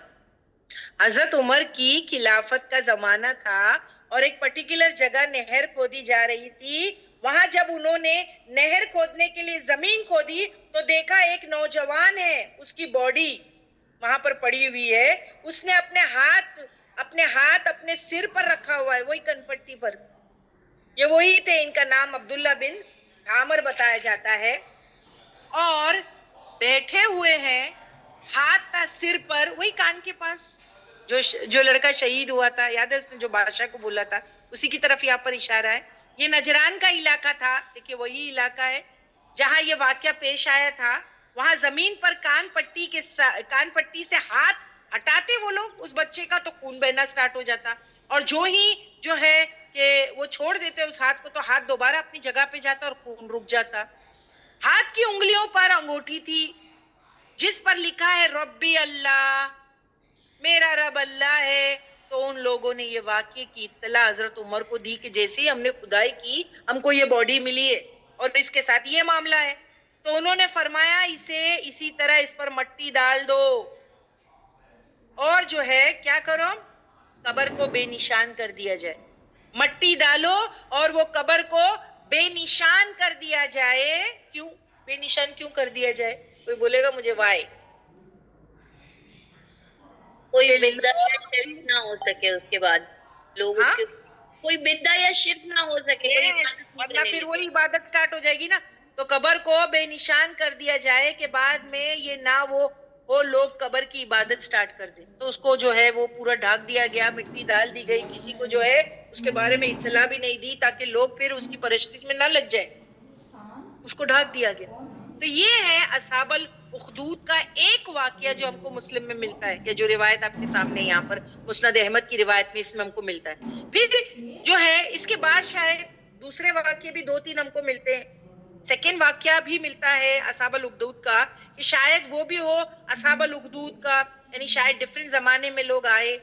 حضرت عمر کی خلافت کا زمانہ تھا اور ایک پرٹیکولر جگہ نہر کھودی جا رہی تھی. وہاں جب انہوں نے نہر کھودنے کے لیے زمین کھودی تو دیکھا ایک نوجوان ہے, اس کی باڈی وہاں پر پڑی ہوئی ہے, اس نے اپنے ہاتھ اپنے سر پر رکھا ہوا ہے, وہی کنپٹی پر. یہ وہی تھے, ان کا نام عبداللہ بن عامر بتایا جاتا ہے, اور بیٹھے ہوئے ہیں ہاتھ کا سر پر, وہی کان کے پاس جو لڑکا شہید ہوا تھا, یاد ہے اس نے جو بادشاہ کو بولا تھا, اسی کی طرف یہاں پر اشارہ ہے. یہ نجران کا علاقہ تھا, دیکھیے وہی علاقہ ہے جہاں یہ واقعہ پیش آیا تھا. وہاں زمین پر کان پٹی سے ہاتھ ہٹاتے وہ لوگ اس بچے کا تو خون بہنا سٹارٹ ہو جاتا, اور جو ہی جو ہے کہ وہ چھوڑ دیتے اس ہاتھ کو تو ہاتھ دوبارہ اپنی جگہ پہ جاتا اور خون رک جاتا. ہاتھ کی انگلیوں پر انگوٹھی تھی جس پر لکھا ہے ربی اللہ, میرا رب اللہ ہے. تو ان لوگوں نے یہ واقعے کی اطلاع حضرت عمر کو دی کہ جیسے ہی ہم نے کھدائی کی ہم کو یہ باڈی ملی ہے اور اس کے ساتھ یہ معاملہ ہے. تو انہوں نے فرمایا اسے اسی طرح اس پر مٹی ڈال دو اور جو ہے کیا کرو, قبر کو بے نشان کر دیا جائے. مٹی ڈالو اور وہ قبر کو بے نشان کر دیا جائے. کیوں بے نشان کیوں کر دیا جائے؟ کوئی بولے گا مجھے وائے. کوئی بدعت یا شرک نہ ہو سکے اس کے بعد لوگ اس کے کوئی بدعت یا شرک نہ ہو سکے, کوئی عبادت نہیں ورنہ کرے پھر گی. وہی عبادت سٹارٹ ہو جائے گی نا. تو قبر کو بے نشان کر دیا جائے کہ بعد میں یہ نہ وہ لوگ قبر کی عبادت سٹارٹ کر دیں. تو اس کو جو ہے وہ پورا ڈھاک دیا گیا, مٹی ڈال دی گئی, کسی کو جو ہے اس کے بارے میں اطلاع بھی نہیں دی تاکہ لوگ پھر اس کی پرستش میں نہ لگ جائے, اس کو ڈھاک دیا گیا. تو یہ ہے اصحاب الاخدود کا ایک واقعہ جو ہم کو مسلم میں ملتا ہے, یا جو روایت آپ کے سامنے یہاں پر مسند احمد کی روایت میں اس میں ہم کو ملتا ہے. پھر جو ہے اس کے بعد شاید دوسرے واقعے بھی 2-3 ہم کو ملتے ہیں. سیکنڈ واقعہ بھی ملتا ہے اصحاب الاخدود کا, کہ شاید وہ بھی ہو اصحاب الاخدود کا, یعنی شاید ڈفرنٹ زمانے میں لوگ آئے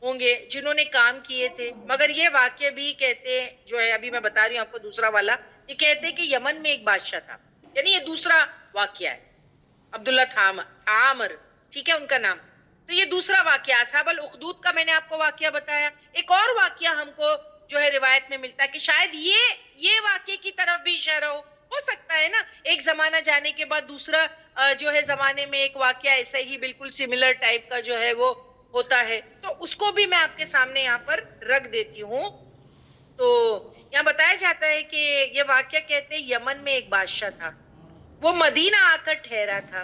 ہوں گے جنہوں نے کام کیے تھے. مگر یہ واقعہ بھی کہتے ہیں جو ہے ابھی میں بتا رہی ہوں آپ کو دوسرا والا, یہ کہتے ہیں کہ یمن میں ایک بادشاہ تھا, یعنی یہ دوسرا واقعہ ہے. عبداللہ تھا عامر, ٹھیک ہے ان کا نام. تو یہ دوسرا واقعہ اصحاب الاخدود کا میں نے آپ کو واقعہ بتایا. ایک اور واقعہ ہم کو جو ہے روایت میں ملتا ہے کہ شاید یہ واقعے کی طرف بھی اشارہ ہو سکتا ہے نا. ایک زمانہ جانے کے بعد دوسرا جو ہے زمانے میں ایک واقعہ ایسا ہی بالکل سملر ٹائپ کا جو ہے وہ ہوتا ہے, تو اس کو بھی میں آپ کے سامنے یہاں پر رکھ دیتی ہوں. تو یہاں بتایا جاتا ہے کہ یہ واقعہ کہتے ہیں یمن میں ایک بادشاہ تھا, وہ مدینہ آ کر ٹھہرا تھا.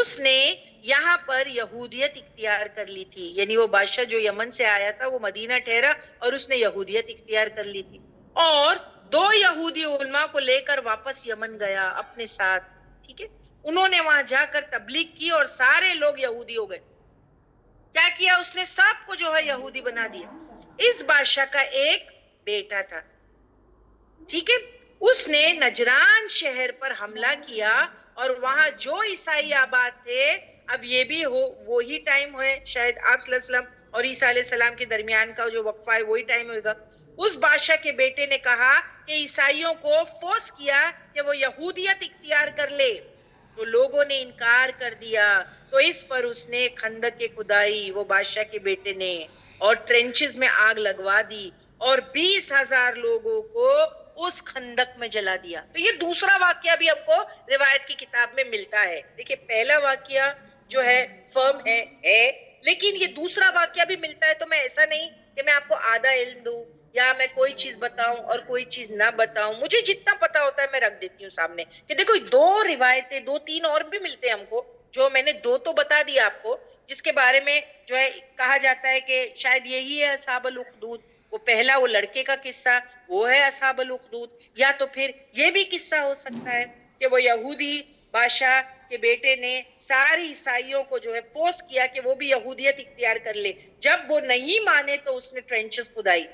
اس نے یہاں پر یہودیت اختیار کر لی تھی. یعنی وہ بادشاہ جو یمن سے آیا تھا وہ مدینہ ٹھہرا اور اس نے یہودیت اختیار کر لی تھی, اور 2 یہودی علماء کو لے کر واپس یمن گیا اپنے ساتھ. ٹھیک ہے, انہوں نے وہاں جا کر تبلیغ کی اور سارے لوگ یہودی ہو گئے. کیا کیا اس نے؟ سب کو جو ہے یہودی بنا دیا. اس بادشاہ کا ایک بیٹا تھا, ٹھیک ہے, اس نے نجران شہر پر حملہ کیا اور وہاں جو عیسائی آباد تھے, اب یہ بھی وہی ٹائم ہے شاید آپ صلی اللہ علیہ وسلم اور عیسیٰ علیہ السلام کے درمیان کا جو وقفہ ہے وہی ٹائم ہوگا. اس بادشاہ کے بیٹے نے کہا کہ عیسائیوں کو فورس کیا کہ وہ یہودیت اختیار کر لے, تو لوگوں نے انکار کر دیا. تو اس پر اس نے خندق کی کھدائی, وہ بادشاہ کے بیٹے نے, اور ٹرینچز میں آگ لگوا دی اور 20,000 لوگوں کو اس خندق میں جلا دیا. تو یہ دوسرا واقعہ بھی ہم کو روایت کی کتاب میں ملتا ہے. دیکھیں پہلا واقعہ جو ہے فرم ہے, لیکن یہ دوسرا واقعہ بھی ملتا ہے. تو میں ایسا نہیں کہ میں آپ کو آدھا علم دوں یا میں کوئی چیز بتاؤں اور کوئی چیز نہ بتاؤں, مجھے جتنا پتا ہوتا ہے میں رکھ دیتی ہوں سامنے کہ دیکھو 2 روایتیں 2-3 اور بھی ملتے ہیں ہم کو, جو میں نے 2 تو بتا دیا آپ کو, جس کے بارے میں جو ہے کہا جاتا ہے کہ شاید یہی ہے اصحاب الاخدود. وہ پہلا وہ لڑکے کا قصہ وہ ہے اصحاب الاخدود, یا تو پھر یہ بھی قصہ ہو سکتا ہے کہ وہ یہودی بادشاہ کے بیٹے نے ساری عیسائیوں کو جو ہے فورس کیا کہ وہ بھی یہودیت اختیار کر لے. جب وہ نہیں مانے تو اس نے ٹرینچز کھدائی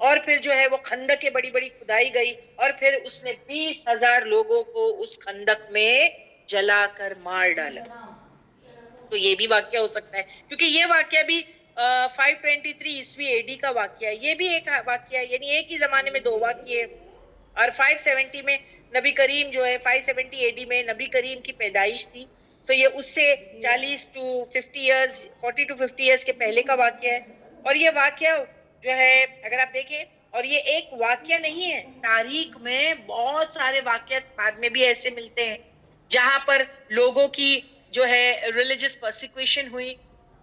اور پھر جو ہے وہ خندقیں بڑی بڑی کھدائی گئی اور پھر اس نے 20,000 لوگوں کو اس خندق میں جلا کر مار ڈالا. تو یہ بھی واقعہ ہو سکتا ہے کیونکہ یہ واقعہ بھی 523 عیسوی اے ڈی کا واقعہ ہے. یہ بھی ایک واقعہ ہے, یعنی ایک ہی زمانے میں 2 واقعے. اور 570 میں نبی کریم جو ہے 570 اے ڈی میں نبی کریم کی پیدائش تھی, تو یہ اس سے 40 to 50 ایئرز 40 to 50 ایئرز کے پہلے کا واقعہ ہے. اور یہ واقعہ جو ہے اگر آپ دیکھیں, اور یہ ایک واقعہ نہیں ہے, تاریخ میں بہت سارے واقعات بعد میں بھی ایسے ملتے ہیں جہاں پر لوگوں کی جو ہے ریلیجس پرسیکیوشن ہوئی,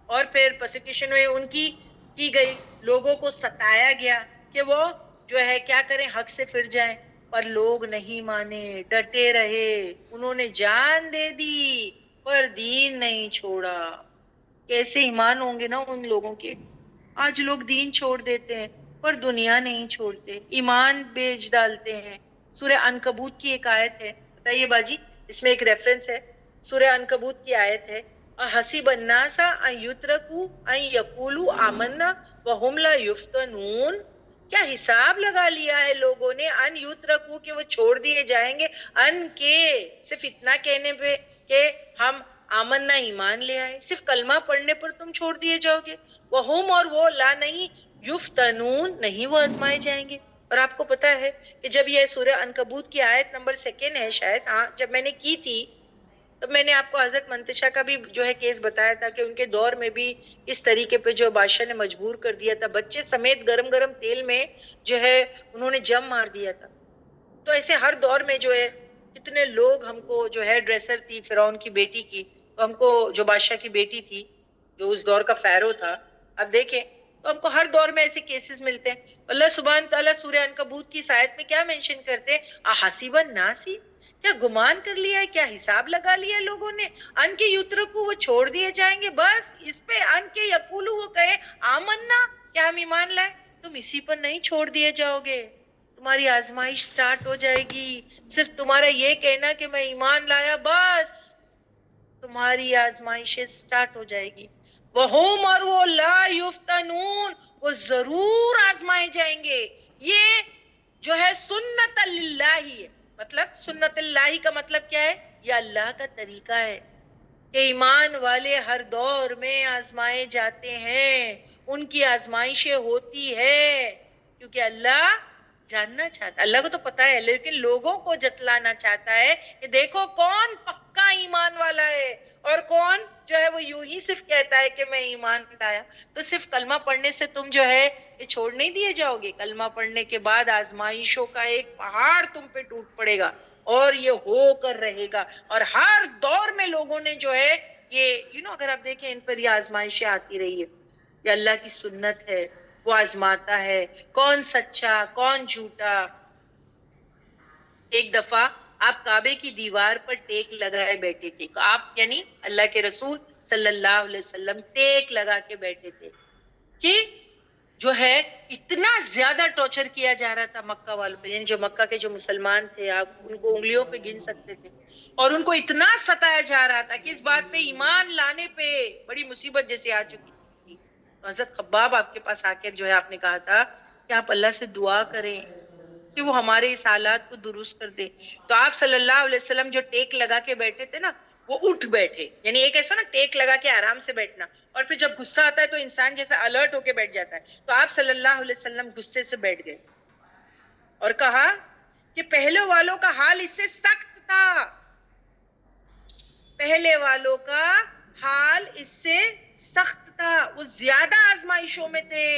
اور پھر پرسیکیوشن ہوئی ان کی گئی, لوگوں کو ستایا گیا کہ وہ جو ہے کیا کریں, حق سے پھر جائیں, پر لوگ نہیں مانے, ڈٹے رہے, انہوں نے جان دے دی پر دین نہیں چھوڑا. کیسے ایمان ہوں گے نا ان لوگوں کے. آج لوگ دین چھوڑ دیتے ہیں پر دنیا نہیں چھوڑتے, ایمان بیچ ڈالتے ہیں. سورہ عنکبوت کی ایک آیت ہے, بتائیے باجی, اس میں ایک ریفرنس ہے, سورہ عنکبوت کی آیت ہے, حسب الناس ان یترکوا ان یقولوا آمنا وهم لا یفتنون. کیا حساب لگا لیا ہے لوگوں نے ان یترکوا کہ وہ چھوڑ دیے جائیں گے, ان کے صرف اتنا کہنے پہ کہ ہم آمنا ایمان لے آئے, صرف کلمہ پڑھنے پر تم چھوڑ دیے جاؤ گے. وہم اور وہ لا نہیں یفتنون نہیں وہ آزمائے جائیں گے. اور آپ کو پتا ہے کہ جب یہ سورہ عنکبوت کی آیت نمبر 2 ہے شاید, ہاں جب میں نے کی تھی تو میں نے آپ کو حضرت منتشا کا بھی جو ہے کیس بتایا تھا کہ ان کے دور میں بھی اس طریقے پہ جو بادشاہ نے مجبور کر دیا تھا, بچے سمیت گرم گرم تیل میں جو ہے انہوں نے جم مار دیا تھا. تو ایسے ہر دور میں جو ہے کتنے لوگ ہم کو, جو ہیئر ڈریسر تھی فرعون کی بیٹی کی, تو ہم کو جو بادشاہ کی بیٹی تھی جو اس دور کا فیرو تھا, اب دیکھیں تو ہم کو ہر دور میں ایسے کیسز ملتے ہیں. اللہ سبحانہ تعالیٰ سورہ عنکبوت کی آیت میں کیا مینشن کرتے ہیں, احسب الناس, کیا گمان کر لیا ہے, کیا حساب لگا لیا ہے لوگوں نے, ان کے یترکو وہ چھوڑ دیے جائیں گے, بس اس پہ ان کے یقولو وہ کہے آمنا کیا ہم ایمان لائے, تم اسی پر نہیں چھوڑ دیے جاؤ گے, تمہاری آزمائش سٹارٹ ہو جائے گی. صرف تمہارا یہ کہنا کہ میں ایمان لایا, بس تمہاری آزمائشیں سٹارٹ ہو جائے گی. وہم اور وہ لا یفتنون وہ ضرور آزمائے جائیں گے. یہ جو ہے سنت اللہ ہے, مطلب سنت اللہ کا مطلب کیا ہے, یہ اللہ کا طریقہ ہے کہ ایمان والے ہر دور میں آزمائے جاتے ہیں, ان کی آزمائشیں ہوتی ہے کیونکہ اللہ جاننا چاہتا ہے, اللہ کو تو پتا ہے لیکن لوگوں کو جتلانا چاہتا ہے کہ دیکھو کون پکا ایمان والا ہے اور کون جو ہے وہ یوں ہی صرف کہتا ہے کہ میں ایمان لایا. تو صرف کلمہ پڑھنے سے تم جو ہے یہ چھوڑ نہیں دیے جاؤ گے, کلمہ پڑھنے کے بعد آزمائشوں کا ایک پہاڑ تم پہ ٹوٹ پڑے گا اور یہ ہو کر رہے گا. اور ہر دور میں لوگوں نے جو ہے یہ اگر آپ دیکھیں ان پر یہ آزمائشیں آتی رہی ہے, یہ اللہ کی سنت ہے, وہ آزماتا ہے کون سچا کون جھوٹا. ایک دفعہ آپ کعبے کی دیوار پر ٹیک لگائے بیٹھے تھے. آپ یعنی اللہ کے رسول صلی اللہ علیہ وسلم ٹیک لگا کے بیٹھے تھے کہ جو ہے اتنا زیادہ ٹارچر کیا جا رہا تھا مکہ والوں پہ، یعنی جو مکہ کے جو مسلمان تھے آپ ان کو انگلیوں پہ گن سکتے تھے، اور ان کو اتنا ستایا جا رہا تھا کہ اس بات پہ ایمان لانے پہ بڑی مصیبت جیسی آ چکی تھی. حضرت خباب آپ کے پاس آ کے جو ہے آپ نے کہا تھا کہ آپ اللہ سے دعا کریں کہ وہ ہمارے اس حالات کو درست کر دے. تو آپ صلی اللہ علیہ وسلم جو ٹیک لگا کے بیٹھے تھے نا وہ اٹھ بیٹھے، یعنی ایک ایسا نا ٹیک لگا کے آرام سے بیٹھنا، اور پھر جب غصہ آتا ہے تو انسان جیسا الرٹ ہو کے بیٹھ جاتا ہے. تو آپ صلی اللہ علیہ وسلم غصے سے بیٹھ گئے اور کہا کہ پہلے والوں کا حال اس سے سخت تھا، پہلے والوں کا حال اس سے سخت تھا، وہ زیادہ آزمائشوں میں تھے.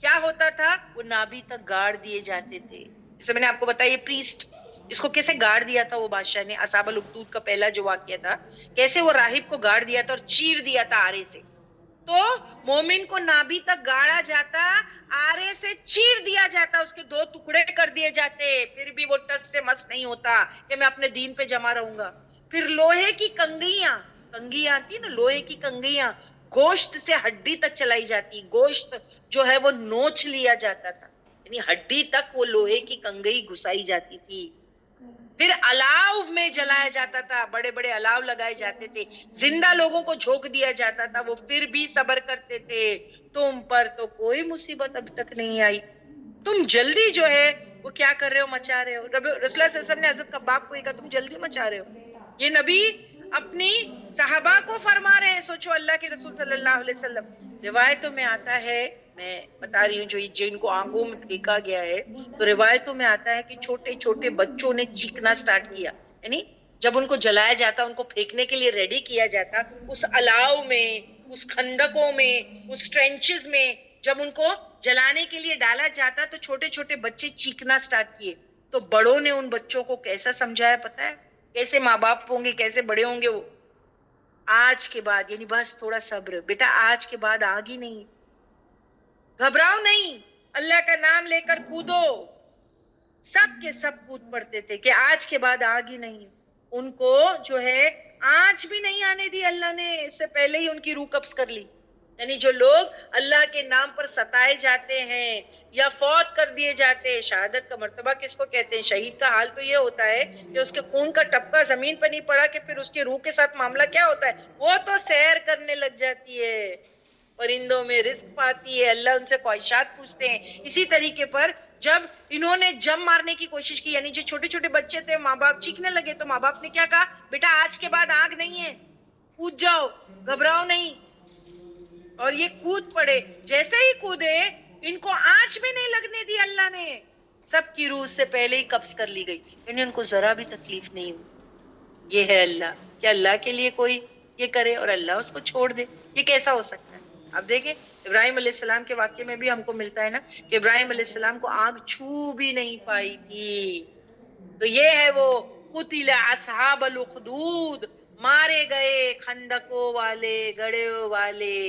کیا ہوتا تھا؟ وہ نابی تک گاڑ دیے جاتے تھے. جیسے میں نے آپ کو بتایا یہ پریسٹ اس کو کیسے گاڑ دیا تھا وہ بادشاہ نے، اصحاب الاخدود کا پہلا جو واقعہ تھا، کیسے وہ راہب کو گاڑ دیا تھا اور چیر دیا تھا آرے سے. تو مومن کو نابی تک گاڑا جاتا، آرے سے چیر دیا جاتا، اس کے 2 ٹکڑے کر دیے جاتے، پھر بھی وہ ٹس سے مس نہیں ہوتا کہ میں اپنے دین پہ جمع رہوں گا. پھر لوہے کی کنگیاں آتی نا، لوہے کی کنگیاں گوشت سے ہڈی تک چلائی جاتی، گوشت جو ہے وہ نوچ لیا جاتا تھا، یعنی ہڈی تک وہ لوہے کی کنگھی گھسائی جاتی تھی. پھر الاؤ میں جلایا جاتا تھا، بڑے بڑے الاؤ لگائے جاتے تھے، زندہ لوگوں کو جھونک دیا جاتا تھا، وہ پھر بھی صبر کرتے تھے. تم پر تو کوئی مصیبت اب تک نہیں آئی، تم جلدی جو ہے وہ کیا کر رہے ہو، مچا رہے ہو. رسول اللہ صلی اللہ علیہ وسلم نے حضرت کباب کو یہ کہا تم جلدی مچا رہے ہو. یہ نبی اپنی صحابہ کو فرما رہے ہیں، سوچو اللہ کے رسول صلی اللہ علیہ وسلم. روایتوں میں آتا ہے، میں بتا رہی ہوں جو جن کو آنکھوں میں پھینکا گیا ہے، تو روایتوں میں آتا ہے کہ چھوٹے چھوٹے بچوں نے چیخنا سٹارٹ کیا، یعنی جب ان کو جلایا جاتا ان کو پھینکنے کے لیے ریڈی کیا جاتا، اس الاؤ میں، اس خندقوں میں، اس ٹرینچز میں جب ان کو جلانے کے لیے ڈالا جاتا تو چھوٹے چھوٹے بچے چیخنا سٹارٹ کیے. تو بڑوں نے ان بچوں کو کیسا سمجھایا پتا ہے؟ کیسے ماں باپ ہوں گے، کیسے بڑے ہوں گے وہ؟ آج کے بعد یعنی بس تھوڑا صبر بیٹا، آج کے بعد آگ ہی نہیں، گھبراؤ نہیں، اللہ کا نام لے کر کودو. سب کے سب کود پڑتے تھے کہ آج کے بعد آگ ہی نہیں. ان کو جو ہے آج بھی نہیں آنے دی اللہ نے، اس سے پہلے ہی ان کی روح قبض کر لی. یعنی جو لوگ اللہ کے نام پر ستائے جاتے ہیں یا فوت کر دیے جاتے ہیں، شہادت کا مرتبہ کس کو کہتے ہیں؟ شہید کا حال تو یہ ہوتا ہے کہ اس کے خون کا ٹپکا زمین پر نہیں پڑا کہ پھر اس کی روح کے ساتھ معاملہ کیا ہوتا ہے، وہ تو سیر کرنے لگ جاتی ہے، پرندوں میں رزق پاتی ہے، اللہ ان سے خواہشات پوچھتے ہیں. اسی طریقے پر جب انہوں نے جم مارنے کی کوشش کی، یعنی جو چھوٹے چھوٹے بچے تھے ماں باپ چیخنے لگے تو ماں باپ نے کیا کہا؟ بیٹا آج کے بعد آگ نہیں ہے، کود جاؤ، گھبراؤ نہیں. اور یہ کود پڑے، جیسے ہی کودے ان کو آنچ بھی نہیں لگنے دی اللہ نے، سب کی روح سے پہلے ہی قبض کر لی گئی، یعنی ان کو ذرا بھی تکلیف نہیں ہوئی. یہ ہے اللہ، کہ اللہ کے لیے کوئی یہ کرے اور اللہ اس کو چھوڑ دے، یہ کیسا ہو سکتا ہے؟ اب دیکھیں ابراہیم علیہ السلام کے واقعے میں بھی ہم کو ملتا ہے نا کہ ابراہیم علیہ السلام کو آگ چھو بھی نہیں پائی تھی. تو یہ ہے وہ قتل اصحاب الاخدود، مارے گئے خندقوں والے، گڑھوں والے.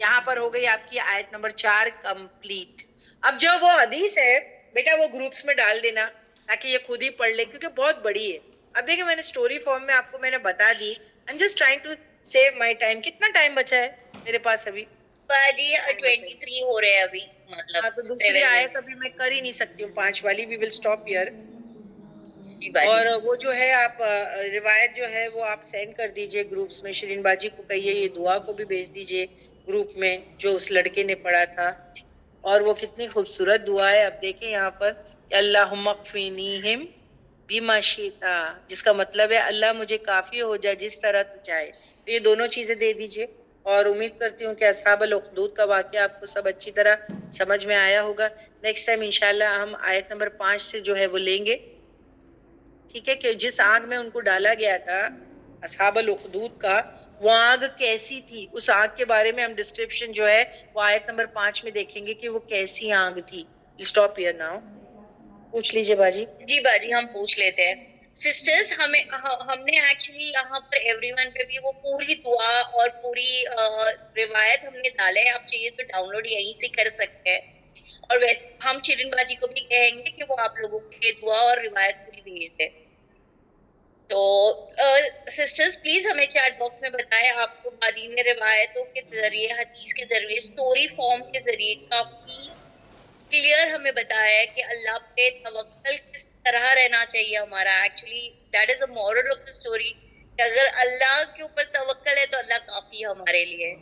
یہاں پر ہو گئی آپ کی آیت نمبر 4 کمپلیٹ. اب جو وہ حدیث ہے بیٹا وہ گروپس میں ڈال دینا تاکہ یہ خود ہی پڑھ لے، کیونکہ بہت بڑی ہے. اب دیکھیں میں نے سٹوری فارم میں آپ کو میں نے بتا دی. I'm just trying to save my time. کتنا ٹائم بچا ہے میرے پاس ابھی؟ باجی 23 ہو رہے ہیں ابھی، مطلب ہاں تو دوسری آیت ابھی میں کر ہی نہیں سکتی ہوں، 5 والی. we will stop here. جی باجی. اور وہ جو ہے آپ روایت جو ہے وہ آپ سینڈ کر دیجئے گروپس میں. شرین باجی کو کہیے یہ دعا کو بھی بھیج دیجئے گروپ میں جو اس لڑکے نے پڑھا تھا. اور وہ کتنی خوبصورت دعا ہے. اب دیکھیں یہاں پر اللہم اکفینیہم بما شئتا، جس کا مطلب ہے اللہ مجھے کافی ہو جائے جس طرح تو چاہے. تو یہ دونوں چیزیں دے دیجئے. اور امید کرتی ہوں کہ اصحاب الاخدود کا واقعہ آپ کو سب اچھی طرح سمجھ میں آیا ہوگا. نیکسٹ ٹائم انشاءاللہ ہم آیت نمبر 5 سے جو ہے وہ لیں گے. ٹھیک ہے، کہ جس آگ میں ان کو ڈالا گیا تھا اصحاب الاخدود کا، وہ آگ کیسی تھی، اس آگ کے بارے میں ہم ڈسکرپشن جو ہے وہ آیت نمبر 5 میں دیکھیں گے کہ وہ کیسی آگ تھی. Stop here now. پوچھ لیجئے باجی. جی باجی ہم پوچھ لیتے ہیں. سسٹرز ہم نے ایکچولی یہاں پر ایوری ون پہ بھی وہ پوری دعا اور پوری روایت ہم نے ڈالے ہیں، آپ چاہیے تو ڈاؤن لوڈ یہیں سے کر سکتے ہیں. اور ویسے ہم شرین باجی کو بھی کہیں گے کہ وہ آپ لوگوں کے دعا اور روایت پوری بھیج دیں. تو سسٹرز پلیز ہمیں چیٹ باکس میں بتائیں آپ کو باجی نے روایتوں کے ذریعے حدیث کے ذریعے اسٹوری فارم کے ذریعے کافی کلیئر ہمیں بتایا ہے کہ اللہ پہ توکل کس طرح رہنا چاہیے ہمارا. Actually that is a moral of the story کہ اگر اللہ کے اوپر توکل ہے تو اللہ کافی ہے ہمارے لیے.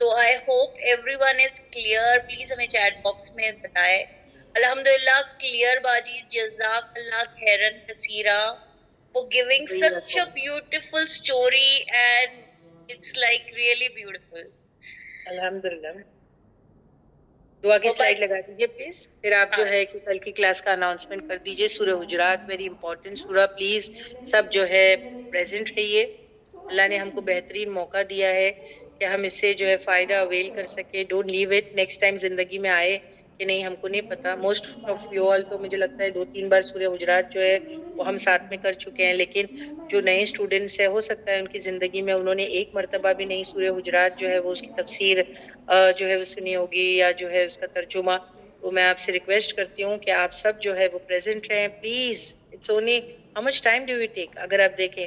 تو I hope every one is clear. Please ہمیں چیٹ باکس میں بتائے. الحمدللہ کلیئر باجی. جزاک اللہ خیرن کثیرہ for giving such a beautiful story and it's like really beautiful. الحمدللہ. دعا کی سلائیڈ لگا دیجیے پلیز. پھر آپ جو ہے کہ کل کی کلاس کا اناؤنسمنٹ کر دیجیے. سورہ حجرات ویری امپورٹنٹ سورہ. پلیز سب جو ہے پریزنٹ رہیے. اللہ نے ہم کو بہترین موقع دیا ہے کہ ہم اس سے جو ہے فائدہ اویل کر سکے. Don't leave it. Next time زندگی میں آئے کہ نہیں ہم کو نہیں پتا. موسٹ آف یو آل تو مجھے لگتا ہے 2-3 بار سورہ حجرات جو ہے وہ ہم ساتھ میں کر چکے ہیں. لیکن جو نئے اسٹوڈنٹس ہیں ہو سکتا ہے ان کی زندگی میں انہوں نے ایک مرتبہ بھی نہیں سورہ حجرات جو ہے وہ اس کی تفسیر جو ہے وہ سنی ہوگی یا جو ہے اس کا ترجمہ. تو میں آپ سے ریکویسٹ کرتی ہوں کہ آپ سب جو ہے وہ پریزنٹ رہیں please. It's only how much time do you take. اگر آپ دیکھیں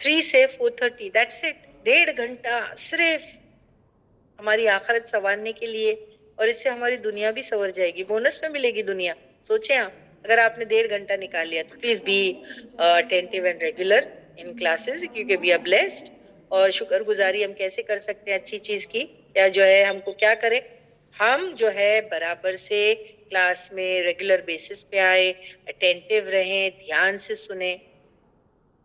3 سے 4:30 دیٹس اٹ. 1.5 گھنٹہ صرف ہماری آخرت سنوارنے کے لیے. اور اس سے ہماری دنیا بھی سنور جائے گی. بونس میں ملے گی دنیا. سوچیں آپ اگر آپ نے 1.5 گھنٹہ نکال لیا تو please be attentive and regular in classes کیونکہ وی آر بلیسڈ. اور شکر گزاری ہم کیسے کر سکتے ہیں اچھی چیز کی. کیا جو ہے ہم کو کیا کریں ہم جو ہے برابر سے کلاس میں ریگولر بیسس پہ آئے. اٹینٹیو رہیں. دھیان سے سنیں.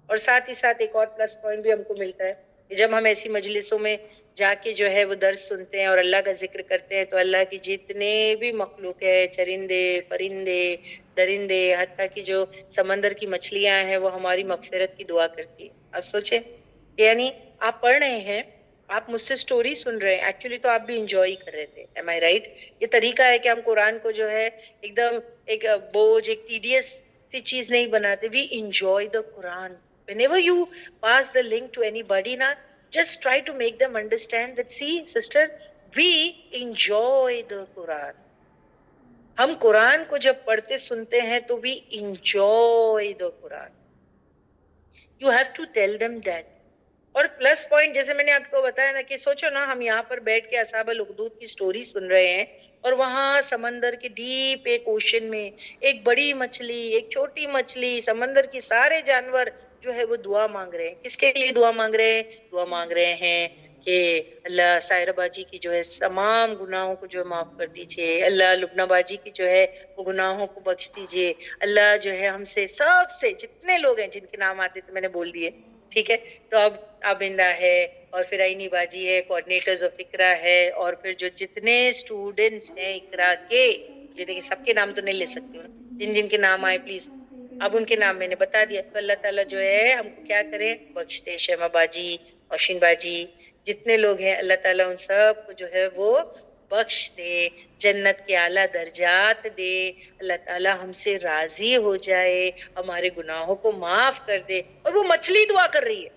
اور ساتھ ہی ساتھ ایک اور پلس پوائنٹ بھی ہم کو ملتا ہے کہ جب ہم ایسی مجلسوں میں جا کے جو ہے وہ درس سنتے ہیں اور اللہ کا ذکر کرتے ہیں تو اللہ کی جتنے بھی مخلوق ہے چرندے پرندے درندے حتیٰ کہ جو سمندر کی مچھلیاں ہیں وہ ہماری مغفرت کی دعا کرتی ہے. اب سوچیں یعنی آپ پڑھ رہے ہیں آپ مجھ سے سٹوری سن رہے ہیں. ایکچولی تو آپ بھی انجوائے کر رہے تھے. ایم آئی رائٹ. یہ طریقہ ہے کہ ہم قرآن کو جو ہے ایک دم ایک بوجھ ایک ٹیڈیس سی چیز نہیں بناتے. We enjoy the Quran. Whenever you pass the link to anybody na just try to make them understand that see sister we enjoy the Quran. ہم قرآن کو جب پڑھتے سنتے ہیں تو we enjoy the Quran. You have to tell them that. اور plus point جیسے میں نے آپ کو بتایا نا کہ سوچو نا ہم یہاں پر بیٹھ کے اصحاب الاخدود کی سٹوری سن رہے ہیں اور وہاں سمندر کے ڈیپ ایک اوشن میں ایک بڑی مچھلی ایک چھوٹی مچھلی سمندر کی سارے جانور جو ہے وہ دعا مانگ رہے ہیں. کس کے لیے دعا مانگ رہے ہیں؟ دعا مانگ رہے ہیں کہ اللہ سائرہ باجی کی جو ہے تمام گناہوں کو جو معاف کر دیجئے. اللہ لبنہ باجی کی جو ہے وہ گناہوں کو بخش دیجئے. اللہ جو ہے ہم سے سب سے جتنے لوگ ہیں جن کے نام آتے تھے میں نے بول دیے. ٹھیک ہے. تو اب آبندہ ہے اور پھر عینی باجی ہے کوآرڈینیٹرز آف اقرا ہے اور پھر جو جتنے اسٹوڈنٹس ہیں اقرا کے جن سب کے نام تو نہیں لے سکتی ہوں جن جن کے نام آئے پلیز اب ان کے نام میں نے بتا دیا. تو اللہ تعالیٰ جو ہے ہم کو کیا کرے بخش دے. شیما باجی اوشین باجی جتنے لوگ ہیں اللہ تعالیٰ ان سب کو جو ہے وہ بخش دے. جنت کے اعلیٰ درجات دے. اللہ تعالیٰ ہم سے راضی ہو جائے. ہمارے گناہوں کو معاف کر دے. اور وہ مچھلی دعا کر رہی ہے.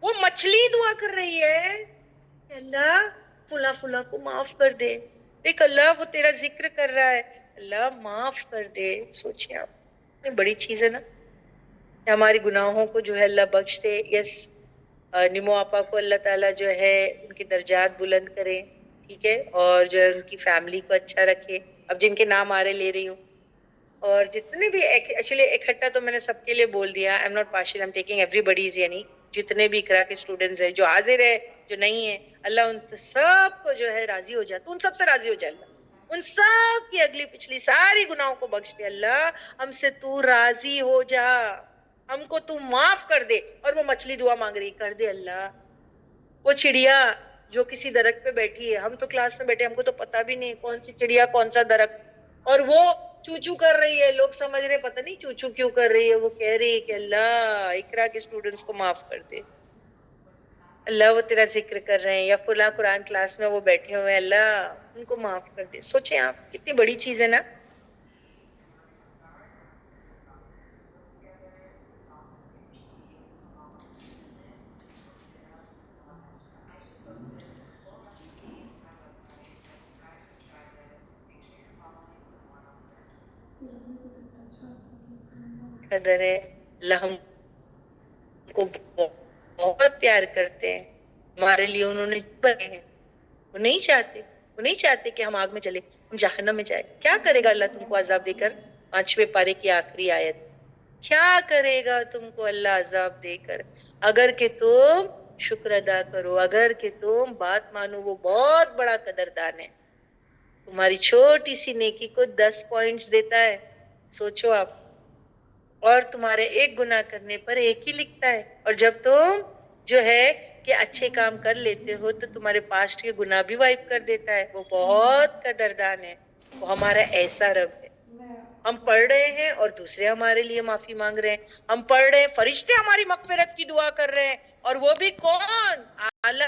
وہ مچھلی دعا کر رہی ہے کہ اللہ فلاں فلاں کو معاف کر دے. دیکھ اللہ وہ تیرا ذکر کر رہا ہے. اللہ معاف کر دے. سوچیں آپ بڑی چیز ہے نا کہ ہماری گناہوں کو جو ہے اللہ بخش دے. یس نمو آپا کو اللہ تعالیٰ جو ہے ان کے درجات بلند کرے. ٹھیک ہے. اور جو ہے ان کی فیملی کو اچھا رکھے. اب جن کے نام آ رہے لے رہی ہوں اور جتنے بھی ایکچولی اکٹھا تو میں نے سب کے لیے بول دیا. I am not partial I am taking every buddies یعنی جتنے بھی اقرا کے اسٹوڈنٹس ہیں جو حاضر ہے جو نہیں ہے اللہ ان سب کو جو ہے راضی ہو جائے. تو ان سب سے راضی ہو جائے اللہ. ان سب کی اگلی پچھلی ساری گناہوں کو بخش دے. اللہ ہم سے تو راضی ہو جا. ہم کو تو معاف کر دے. اور وہ مچھلی دعا مانگ رہی کر دے اللہ. وہ چڑیا جو کسی درخت پہ بیٹھی ہے ہم تو کلاس میں بیٹھے ہم کو تو پتا بھی نہیں کون سی چڑیا کون سا درخت اور وہ چوچو کر رہی ہے. لوگ سمجھ رہے پتہ نہیں چوچو کیوں کر رہی ہے. وہ کہہ رہی ہے کہ اللہ اقرا کے اسٹوڈنٹس کو معاف کر دے. اللہ وہ تیرا ذکر کر رہے ہیں یا فلاں قرآن کلاس میں وہ بیٹھے ہوئے ہیں اللہ ان کو معاف کر دے. سوچیں آپ کتنی بڑی چیز ہے نا. قدر ہے اللہ ہم کو بہت پیار کرتے ہیں, ہمارے لیے انہوں نے بنے ہیں. وہ نہیں چاہتے کہ ہم آگ میں چلے, ہم جہنم میں جائیں. کیا کرے گا اللہ تم کو عذاب دے کر؟ 5ویں پارے کی آخری آیت, کیا کرے گا تم کو اللہ عذاب دے کر؟ اگر کہ تم شکر ادا کرو, اگر کہ تم بات مانو, وہ بہت بڑا قدردان ہے. تمہاری چھوٹی سی نیکی کو 10 پوائنٹس دیتا ہے, سوچو آپ. اور تمہارے ایک گناہ کرنے پر 1 ہی لکھتا ہے. اور جب تم جو ہے کہ اچھے کام کر لیتے ہو تو تمہارے پاسٹ کے گناہ بھی وائپ کر دیتا ہے. وہ بہت قدردان ہے, وہ ہمارا ایسا رب ہے. ہم پڑھ رہے ہیں اور دوسرے ہمارے لیے معافی مانگ رہے ہیں. ہم پڑھ رہے ہیں, فرشتے ہماری مغفرت کی دعا کر رہے ہیں, اور وہ بھی کون؟ اعلیٰ